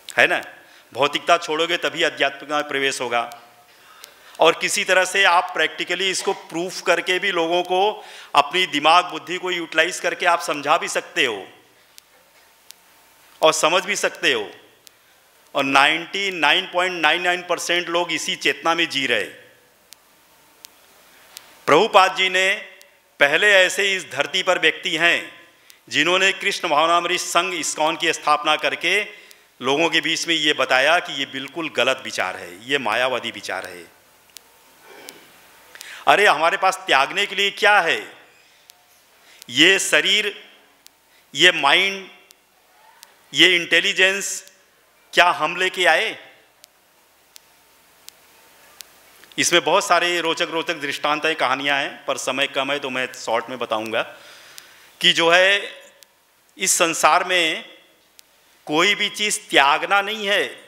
है ना। भौतिकता छोड़ोगे तभी अध्यात्म में प्रवेश होगा। और किसी तरह से आप प्रैक्टिकली इसको प्रूफ करके भी लोगों को अपनी दिमाग बुद्धि को यूटिलाइज करके आप समझा भी सकते हो और समझ भी सकते हो। और 99.99% लोग इसी चेतना में जी रहे। प्रभुपाद जी ने पहले ऐसे इस धरती पर व्यक्ति हैं जिन्होंने कृष्ण भावनामृत संघ इस्कॉन की स्थापना करके लोगों के बीच में ये बताया कि ये बिल्कुल गलत विचार है, ये मायावादी विचार है। अरे हमारे पास त्यागने के लिए क्या है? ये शरीर, ये माइंड, ये इंटेलिजेंस क्या हम लेके आए? इसमें बहुत सारे रोचक रोचक दृष्टांत हैं, कहानियां हैं, पर समय कम है तो मैं शॉर्ट में बताऊंगा कि जो है इस संसार में कोई भी चीज़ त्यागना नहीं है।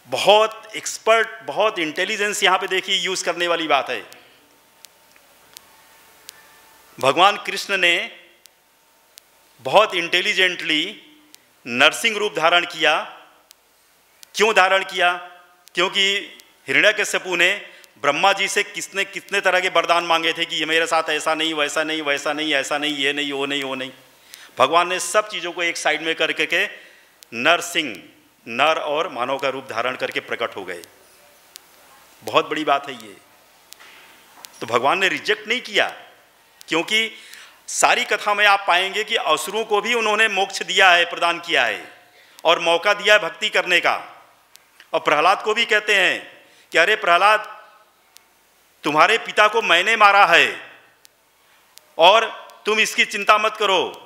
बहुत एक्सपर्ट, बहुत इंटेलिजेंस यहाँ पे देखिए यूज करने वाली बात है। भगवान कृष्ण ने बहुत इंटेलिजेंटली नरसिंह रूप धारण किया। क्यों धारण किया? क्योंकि हिरण्यकश्यपु ने ब्रह्मा जी से कितने तरह के वरदान मांगे थे कि ये मेरे साथ ऐसा नहीं, वैसा नहीं, वैसा नहीं, ऐसा नहीं, ये नहीं, वो नहीं, वो नहीं। भगवान ने सब चीज़ों को एक साइड में करके नरसिंह, नर और मानव का रूप धारण करके प्रकट हो गए। बहुत बड़ी बात है ये। तो भगवान ने रिजेक्ट नहीं किया, क्योंकि सारी कथा में आप पाएंगे कि असुरों को भी उन्होंने मोक्ष दिया है, प्रदान किया है और मौका दिया है भक्ति करने का। और प्रहलाद को भी कहते हैं कि अरे प्रहलाद, तुम्हारे पिता को मैंने मारा है और तुम इसकी चिंता मत करो,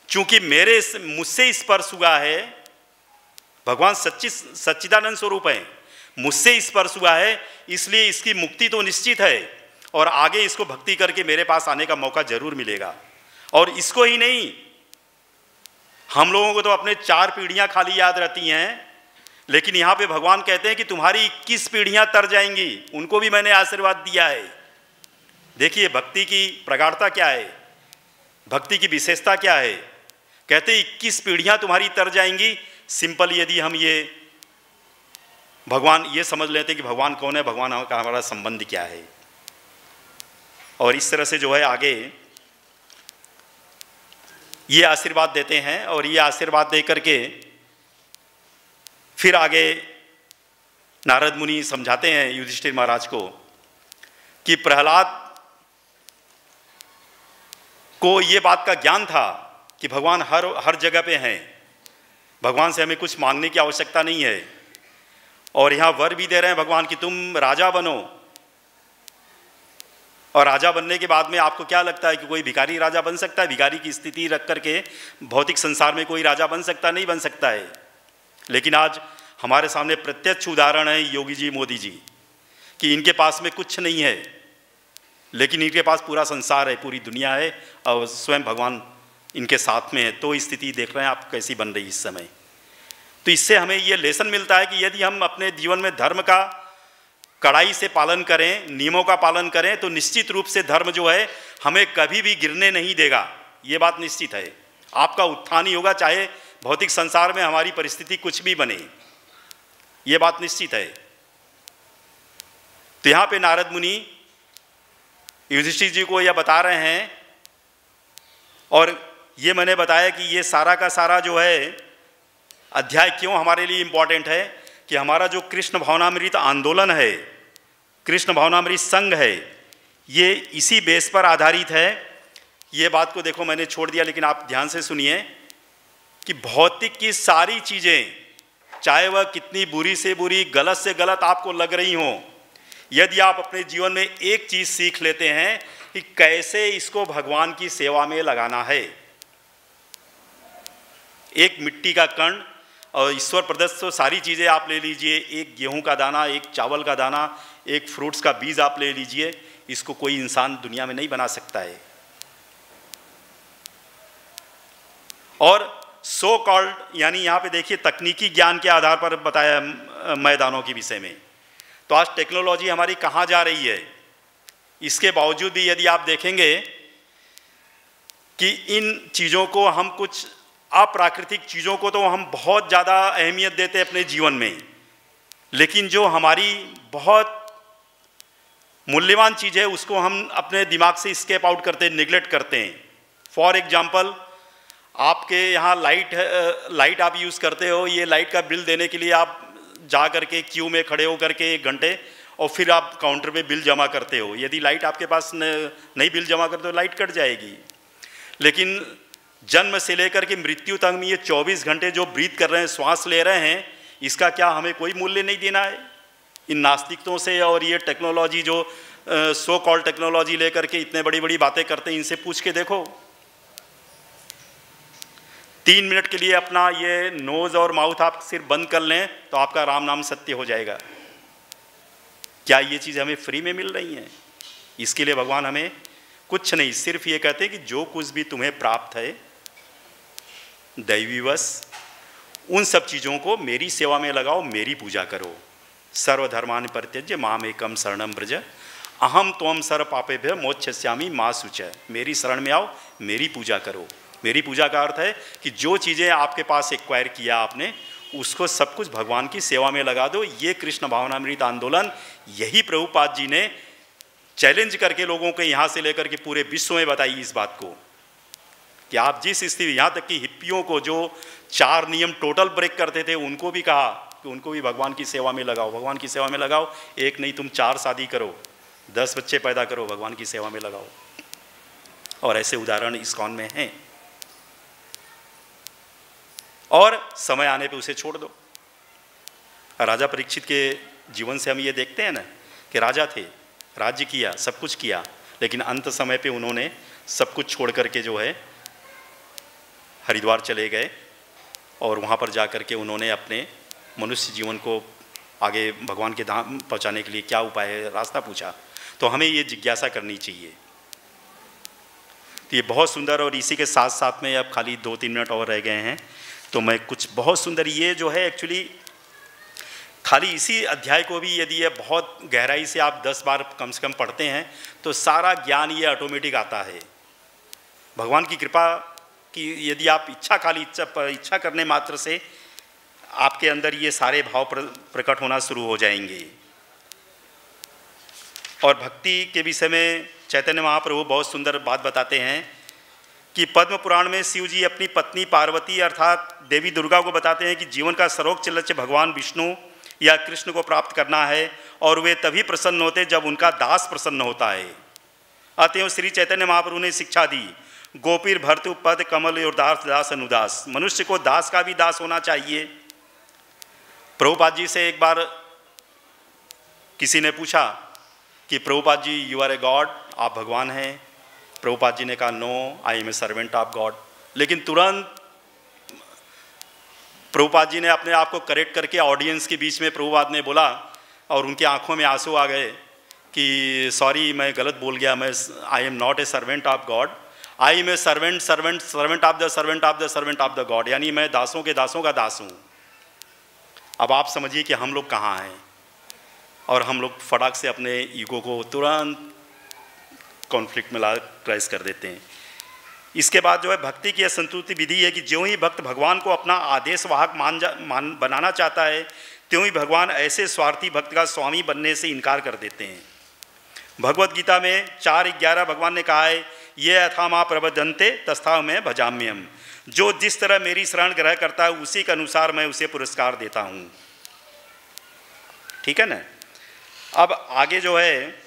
क्योंकि मुझसे स्पर्श हुआ है। भगवान सच्चिदानंद स्वरूप है, मुझसे स्पर्श हुआ है, इसलिए इसकी मुक्ति तो निश्चित है और आगे इसको भक्ति करके मेरे पास आने का मौका जरूर मिलेगा। और इसको ही नहीं, हम लोगों को तो अपने 4 पीढ़ियां खाली याद रहती हैं, लेकिन यहाँ पे भगवान कहते हैं कि तुम्हारी 21 पीढ़ियां तर जाएंगी, उनको भी मैंने आशीर्वाद दिया है। देखिए भक्ति की प्रगाढ़ता क्या है, भक्ति की विशेषता क्या है। कहते 21 पीढ़ियां तुम्हारी तर जाएंगी। सिंपल यदि हम ये भगवान ये समझ लेते कि भगवान कौन है, भगवान का हमारा संबंध क्या है, और इस तरह से जो है आगे ये आशीर्वाद देते हैं। और ये आशीर्वाद दे करके फिर आगे नारद मुनि समझाते हैं युधिष्ठिर महाराज को कि प्रहलाद को ये बात का ज्ञान था कि भगवान हर जगह पे हैं, भगवान से हमें कुछ मांगने की आवश्यकता नहीं है। और यहाँ वर भी दे रहे हैं भगवान कि तुम राजा बनो। और राजा बनने के बाद में आपको क्या लगता है कि कोई भिखारी राजा बन सकता है? भिखारी की स्थिति रख करके भौतिक संसार में कोई राजा बन सकता नहीं बन सकता है। लेकिन आज हमारे सामने प्रत्यक्ष उदाहरण है योगी जी, मोदी जी, कि इनके पास में कुछ नहीं है लेकिन इनके पास पूरा संसार है, पूरी दुनिया है और स्वयं भगवान इनके साथ में है। तो स्थिति देख रहे हैं आप कैसी बन रही इस समय। तो इससे हमें ये लेसन मिलता है कि यदि हम अपने जीवन में धर्म का कड़ाई से पालन करें, नियमों का पालन करें, तो निश्चित रूप से धर्म जो है हमें कभी भी गिरने नहीं देगा। ये बात निश्चित है। आपका उत्थान ही होगा, चाहे भौतिक संसार में हमारी परिस्थिति कुछ भी बने, ये बात निश्चित है। तो यहाँ पे नारद मुनि युधिष्ठिर जी को यह बता रहे हैं, और ये मैंने बताया कि ये सारा का सारा जो है अध्याय क्यों हमारे लिए इम्पॉर्टेंट है कि हमारा जो कृष्ण भावनामृत आंदोलन है, कृष्ण भावनामृत संघ है, ये इसी बेस पर आधारित है। ये बात को देखो मैंने छोड़ दिया, लेकिन आप ध्यान से सुनिए कि भौतिक की सारी चीज़ें, चाहे वह कितनी बुरी से बुरी, गलत से गलत आपको लग रही हों, यदि आप अपने जीवन में एक चीज़ सीख लेते हैं कि कैसे इसको भगवान की सेवा में लगाना है। एक मिट्टी का कण और ईश्वर प्रदत्त तो सारी चीज़ें आप ले लीजिए, एक गेहूं का दाना, एक चावल का दाना, एक फ्रूट्स का बीज आप ले लीजिए, इसको कोई इंसान दुनिया में नहीं बना सकता है। और सो कॉल्ड, यानी यहाँ पे देखिए तकनीकी ज्ञान के आधार पर बताया मैदानों के विषय में। तो आज टेक्नोलॉजी हमारी कहाँ जा रही है, इसके बावजूद भी यदि आप देखेंगे कि इन चीज़ों को हम, कुछ अप्राकृतिक चीज़ों को तो हम बहुत ज़्यादा अहमियत देते हैं अपने जीवन में, लेकिन जो हमारी बहुत मूल्यवान चीज़ है उसको हम अपने दिमाग से स्केप आउट करते हैं, निगलेक्ट करते हैं। फॉर एग्जांपल, आपके यहाँ लाइट आप यूज़ करते हो, ये लाइट का बिल देने के लिए आप जा करके क्यू में खड़े हो करके 1 घंटे और फिर आप काउंटर पे बिल जमा करते हो। यदि लाइट आपके पास नहीं बिल जमा करते हो, लाइट कट जाएगी। लेकिन जन्म से लेकर के मृत्यु तक में ये 24 घंटे जो ब्रीथ कर रहे हैं, श्वास ले रहे हैं, इसका क्या हमें कोई मूल्य नहीं देना है? इन नास्तिकों से और ये टेक्नोलॉजी जो सो कॉल्ड टेक्नोलॉजी लेकर के इतने बड़ी बड़ी बातें करते हैं, इनसे पूछ के देखो। 3 मिनट के लिए अपना ये नोज़ और माउथ आप सिर्फ बंद कर लें तो आपका राम नाम सत्य हो जाएगा। क्या ये चीज़ हमें फ्री में मिल रही हैं? इसके लिए भगवान हमें कुछ नहीं, सिर्फ ये कहते हैं कि जो कुछ भी तुम्हें प्राप्त है दैवीवश, उन सब चीज़ों को मेरी सेवा में लगाओ, मेरी पूजा करो। सर्वधर्मान् परित्यज्य मामेकं शरणं व्रज अहम त्वं सर्व पापेभ्यो मोक्षयिष्यामि मा शुचः। मेरी शरण में आओ, मेरी पूजा करो। मेरी पूजा का अर्थ है कि जो चीज़ें आपके पास एक्वायर किया आपने, उसको सब कुछ भगवान की सेवा में लगा दो। ये कृष्ण भावनामृत आंदोलन, यही प्रभुपाद जी ने चैलेंज करके लोगों को यहाँ से लेकर के पूरे विश्व में बताई इस बात को कि आप जिस स्थिति, यहाँ तक कि हिप्पियों को जो 4 नियम टोटल ब्रेक करते थे, उनको भी कहा कि उनको भी भगवान की सेवा में लगाओ, भगवान की सेवा में लगाओ। एक नहीं, तुम 4 शादी करो, 10 बच्चे पैदा करो, भगवान की सेवा में लगाओ। और ऐसे उदाहरण इस्कॉन में हैं। और समय आने पे उसे छोड़ दो। राजा परीक्षित के जीवन से हम ये देखते हैं ना कि राजा थे, राज्य किया, सब कुछ किया, लेकिन अंत समय पे उन्होंने सब कुछ छोड़ करके जो है हरिद्वार चले गए और वहाँ पर जा कर के उन्होंने अपने मनुष्य जीवन को आगे भगवान के धाम पहुँचाने के लिए क्या उपाय है, रास्ता पूछा। तो हमें ये जिज्ञासा करनी चाहिए। तो ये बहुत सुंदर, और इसी के साथ साथ में अब खाली 2-3 मिनट और रह गए हैं, तो मैं कुछ बहुत सुंदर, ये जो है एक्चुअली खाली इसी अध्याय को भी यदि ये बहुत गहराई से आप 10 बार कम से कम पढ़ते हैं तो सारा ज्ञान ये ऑटोमेटिक आता है। भगवान की कृपा कि यदि आप इच्छा करने मात्र से आपके अंदर ये सारे भाव प्रकट होना शुरू हो जाएंगे। और भक्ति के विषय में चैतन्य महाप्रभु बहुत सुंदर बात बताते हैं कि पद्म पुराण में शिव जी अपनी पत्नी पार्वती अर्थात देवी दुर्गा को बताते हैं कि जीवन का सर्वोच्च लक्ष्य भगवान विष्णु या कृष्ण को प्राप्त करना है, और वे तभी प्रसन्न होते जब उनका दास प्रसन्न होता है। अतएव श्री चैतन्य महाप्रभु ने शिक्षा दी, गोपीर भर्तु पद कमल उदास दास अनुदास। मनुष्य को दास का भी दास होना चाहिए। प्रभुपाद जी से एक बार किसी ने पूछा कि Prabhupad ji you are a God, आप भगवान हैं? प्रभुपाद जी ने कहा no, I am a servant of God. लेकिन तुरंत प्रभुपाद जी ने अपने आप को करेक्ट करके ऑडियंस के बीच में प्रभुपाद ने बोला, और उनकी आंखों में आंसू आ गए कि सॉरी मैं गलत बोल गया, मैं I am not a servant of God, I am a servant servant servant of the servant of the servant of the God, यानी मैं दासों के दासों का दास हूँ। अब आप समझिए कि हम लोग कहाँ हैं, और हम लोग फटाक से अपने ईगो को तुरंत कॉन्फ्लिक्ट में ला क्रैश कर देते हैं। इसके बाद जो है भक्ति की संतुष्टि विधि है कि ज्यों ही भक्त भगवान को अपना आदेश वाहक बनाना चाहता है, त्यों ही भगवान ऐसे स्वार्थी भक्त का स्वामी बनने से इनकार कर देते हैं। भगवत गीता में 4:11 भगवान ने कहा है, ये यथा मां प्रबद्धन्ते तथा मैं भजाम्यहम्। जो जिस तरह मेरी शरण ग्रह करता है उसी के अनुसार मैं उसे पुरस्कार देता हूँ। ठीक है ना। अब आगे जो है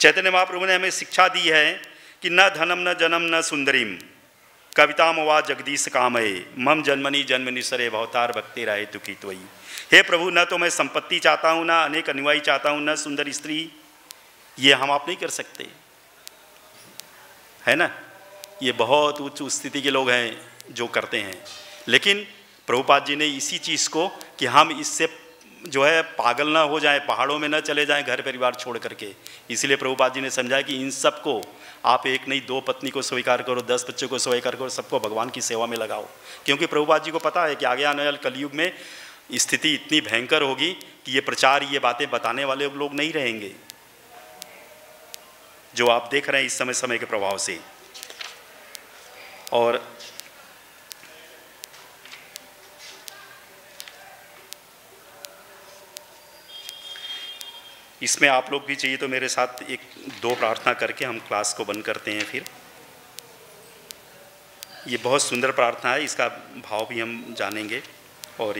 चैतन्य महाप्रभु ने हमें शिक्षा दी है कि न धनम न जनम न सुंदरीम कविताम वा जगदीश कामये मम जन्मनि जन्मनि सरे भवतार भक्ति राहे तुकी त्वयि। हे प्रभु, न तो मैं संपत्ति चाहता हूँ, न अनेक अनुयायी चाहता हूँ, न सुंदर स्त्री, ये हम आप नहीं कर सकते, है ना। ये बहुत उच्च स्थिति के लोग हैं जो करते हैं। लेकिन प्रभुपाद जी ने इसी चीज़ को कि हम इससे जो है पागल ना हो जाए, पहाड़ों में ना चले जाएं घर परिवार छोड़ करके, इसलिए प्रभुपाद जी ने समझाया कि इन सब को आप एक नहीं 2 पत्नी को स्वीकार करो, 10 बच्चों को स्वीकार करो, सबको भगवान की सेवा में लगाओ। क्योंकि प्रभुपाद जी को पता है कि आगे आने वाले कलयुग में स्थिति इतनी भयंकर होगी कि ये प्रचार, ये बातें बताने वाले लोग नहीं रहेंगे, जो आप देख रहे हैं इस समय के प्रभाव से। और इसमें आप लोग भी चाहिए तो मेरे साथ 1-2 प्रार्थना करके हम क्लास को बंद करते हैं। फिर ये बहुत सुंदर प्रार्थना है, इसका भाव भी हम जानेंगे। और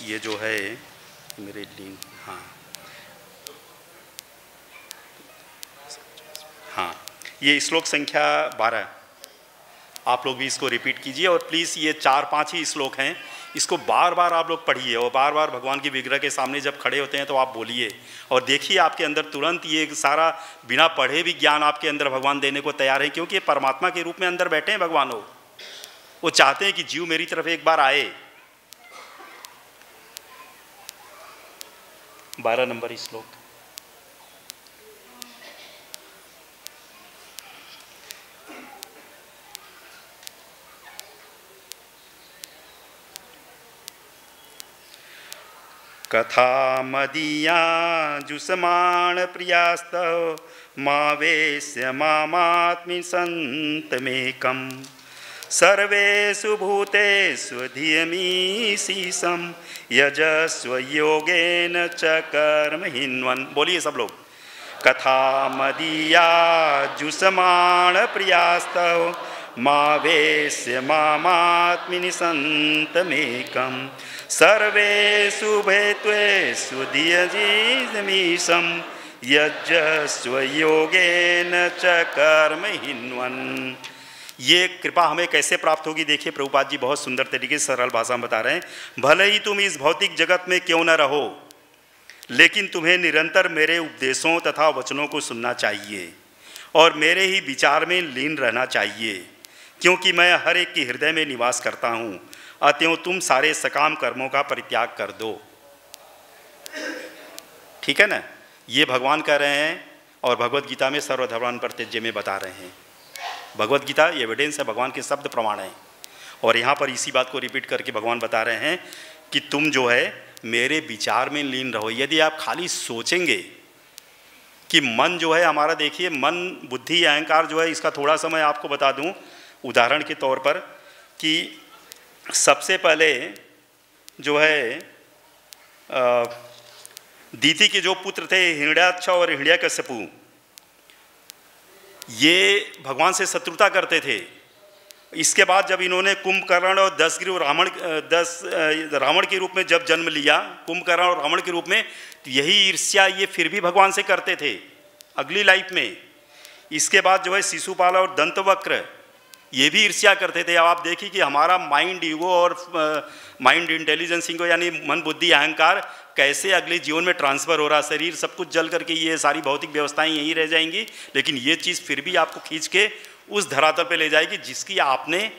ये जो है मेरे लिंक, हाँ ये श्लोक संख्या 12, आप लोग भी इसको रिपीट कीजिए। और प्लीज़ ये 4-5 ही श्लोक हैं, इसको बार बार आप लोग पढ़िए, और बार बार भगवान की विग्रह के सामने जब खड़े होते हैं तो आप बोलिए, और देखिए आपके अंदर तुरंत ये सारा बिना पढ़े भी ज्ञान आपके अंदर भगवान देने को तैयार है। क्योंकि ये परमात्मा के रूप में अंदर बैठे हैं भगवान, वो चाहते हैं कि जीव मेरी तरफ एक बार आए। 12 नंबर श्लोक। कथा मदीया जुषमाण प्रियास्तव मावेश्य मामात्मि संतमेकम सर्वेषु भूतेषु धियमीशीषं यजस्व योगेन च कर्महिन्वन्। बोलिए सब लोग। कथा मदीया जुषमाण प्रियास्तव मावेश्य मामात्मनि संतमेकं सर्वेषु भूतेषु धियमीशं यजस्व योगेन च कर्महिन्वन्। ये कृपा हमें कैसे प्राप्त होगी, देखिए प्रभुपाद जी बहुत सुंदर तरीके से सरल भाषा में बता रहे हैं। भले ही तुम इस भौतिक जगत में क्यों न रहो, लेकिन तुम्हें निरंतर मेरे उपदेशों तथा वचनों को सुनना चाहिए और मेरे ही विचार में लीन रहना चाहिए, क्योंकि मैं हर एक के हृदय में निवास करता हूँ। अतएव तुम सारे सकाम कर्मों का परित्याग कर दो। ठीक है ना, ये भगवान कह रहे हैं, और भगवत गीता में सर्वधर्मान् परित्यज्य में बता रहे हैं। भगवत गीता एविडेंस है, भगवान के शब्द प्रमाण है। और यहाँ पर इसी बात को रिपीट करके भगवान बता रहे हैं कि तुम जो है मेरे विचार में लीन रहो। यदि आप खाली सोचेंगे कि मन जो है हमारा, देखिए मन बुद्धि अहंकार जो है, इसका थोड़ा सा मैं आपको बता दूं उदाहरण के तौर पर कि सबसे पहले जो है दीति के जो पुत्र थे हिरण्याक्ष और हिरण्यकश्यपु, ये भगवान से शत्रुता करते थे। इसके बाद जब इन्होंने कुंभकर्ण और 10 रावण के रूप में जब जन्म लिया, कुंभकर्ण और रावण के रूप में, तो यही ईर्ष्या ये फिर भी भगवान से करते थे अगली लाइफ में। इसके बाद जो है शिशुपाल और दंतवक्र ये भी ईर्ष्या करते थे। अब आप देखिए कि हमारा माइंड ईगो और माइंड इंटेलिजेंस को यानी मन बुद्धि अहंकार कैसे अगले जीवन में ट्रांसफ़र हो रहा, शरीर सब कुछ जल करके ये सारी भौतिक व्यवस्थाएं यहीं रह जाएंगी, लेकिन ये चीज़ फिर भी आपको खींच के उस धरातल पे ले जाएगी जिसकी आपने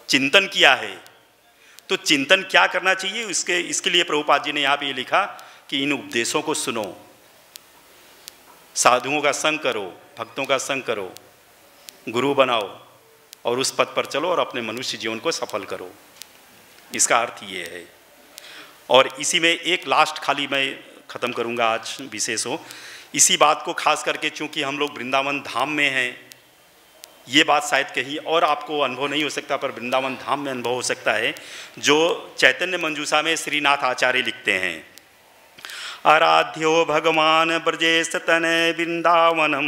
चिंतन किया है। तो चिंतन क्या करना चाहिए, इसके लिए प्रभुपाद जी ने यहाँ पे ये लिखा कि इन उपदेशों को सुनो, साधुओं का संग करो, भक्तों का संग करो, गुरु बनाओ और उस पथ पर चलो और अपने मनुष्य जीवन को सफल करो। इसका अर्थ ये है। और इसी में एक लास्ट खाली मैं ख़त्म करूँगा आज विशेष हो, इसी बात को खास करके चूँकि हम लोग वृंदावन धाम में हैं, ये बात शायद कहीं और आपको अनुभव नहीं हो सकता पर वृंदावन धाम में अनुभव हो सकता है। जो चैतन्य मंजूषा में श्रीनाथ आचार्य लिखते हैं, आराध्यो भगवान ब्रजेश तनय वृंदावनम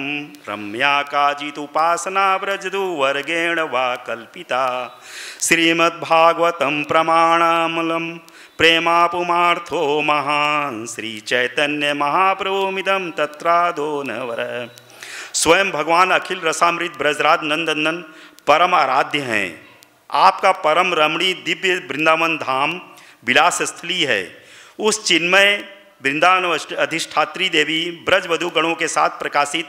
रम्या काजित उपासना ब्रजदु वर्गेण वा कल्पिता श्रीमद्भागवतम प्रमाणामलम प्रेमापुमार्थो महान श्री चैतन्य महाप्रभुमिदं तत्रादो नवर। स्वयं भगवान अखिल रसामृत ब्रजराज नंदनंदन परम आराध्य हैं। आपका परम रमणीय दिव्य वृंदावन धाम विलास स्थली है। उस चिन्मय वृंदावन अधिष्ठात्री देवी ब्रजवधु गणों के साथ प्रकाशित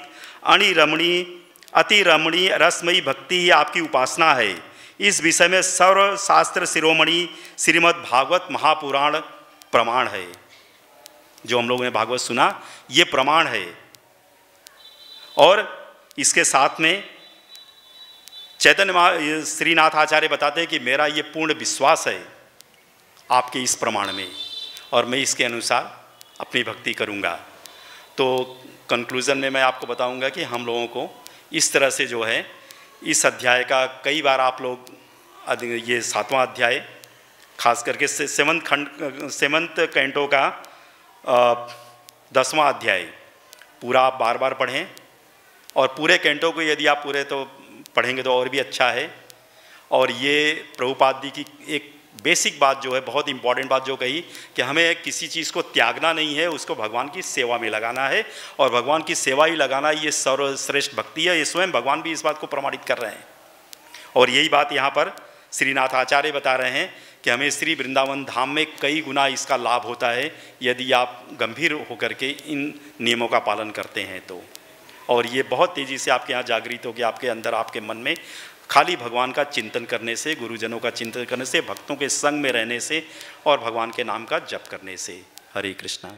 अति रमणीय रसमयी भक्ति ही आपकी उपासना है। इस विषय में सर्व शास्त्र शिरोमणि श्रीमद् भागवत महापुराण प्रमाण है। जो हम लोगों ने भागवत सुना ये प्रमाण है। और इसके साथ में चैतन्य श्रीनाथ आचार्य बताते हैं कि मेरा ये पूर्ण विश्वास है आपके इस प्रमाण में और मैं इसके अनुसार अपनी भक्ति करूँगा। तो कंक्लूज़न में मैं आपको बताऊँगा कि हम लोगों को इस तरह से जो है इस अध्याय का कई बार आप लोग ये 7वां अध्याय खास करके 7th कैंटो का 10वां अध्याय पूरा आप बार बार पढ़ें और पूरे कैंटो को यदि आप पूरे तो पढ़ेंगे तो और भी अच्छा है। और ये प्रभुपाद जी की एक बेसिक बात जो है, बहुत इंपॉर्टेंट बात जो कही कि हमें किसी चीज़ को त्यागना नहीं है, उसको भगवान की सेवा में लगाना है और भगवान की सेवा ही लगाना ये सर्वश्रेष्ठ भक्ति है। ये स्वयं भगवान भी इस बात को प्रमाणित कर रहे हैं और यही बात यहाँ पर श्रीनाथ आचार्य बता रहे हैं कि हमें श्री वृंदावन धाम में कई गुना इसका लाभ होता है यदि आप गंभीर होकर के इन नियमों का पालन करते हैं तो। और ये बहुत तेज़ी से आपके यहाँ जागृत होगी, आपके अंदर आपके मन में खाली भगवान का चिंतन करने से, गुरुजनों का चिंतन करने से, भक्तों के संग में रहने से और भगवान के नाम का जप करने से। हरे कृष्णा।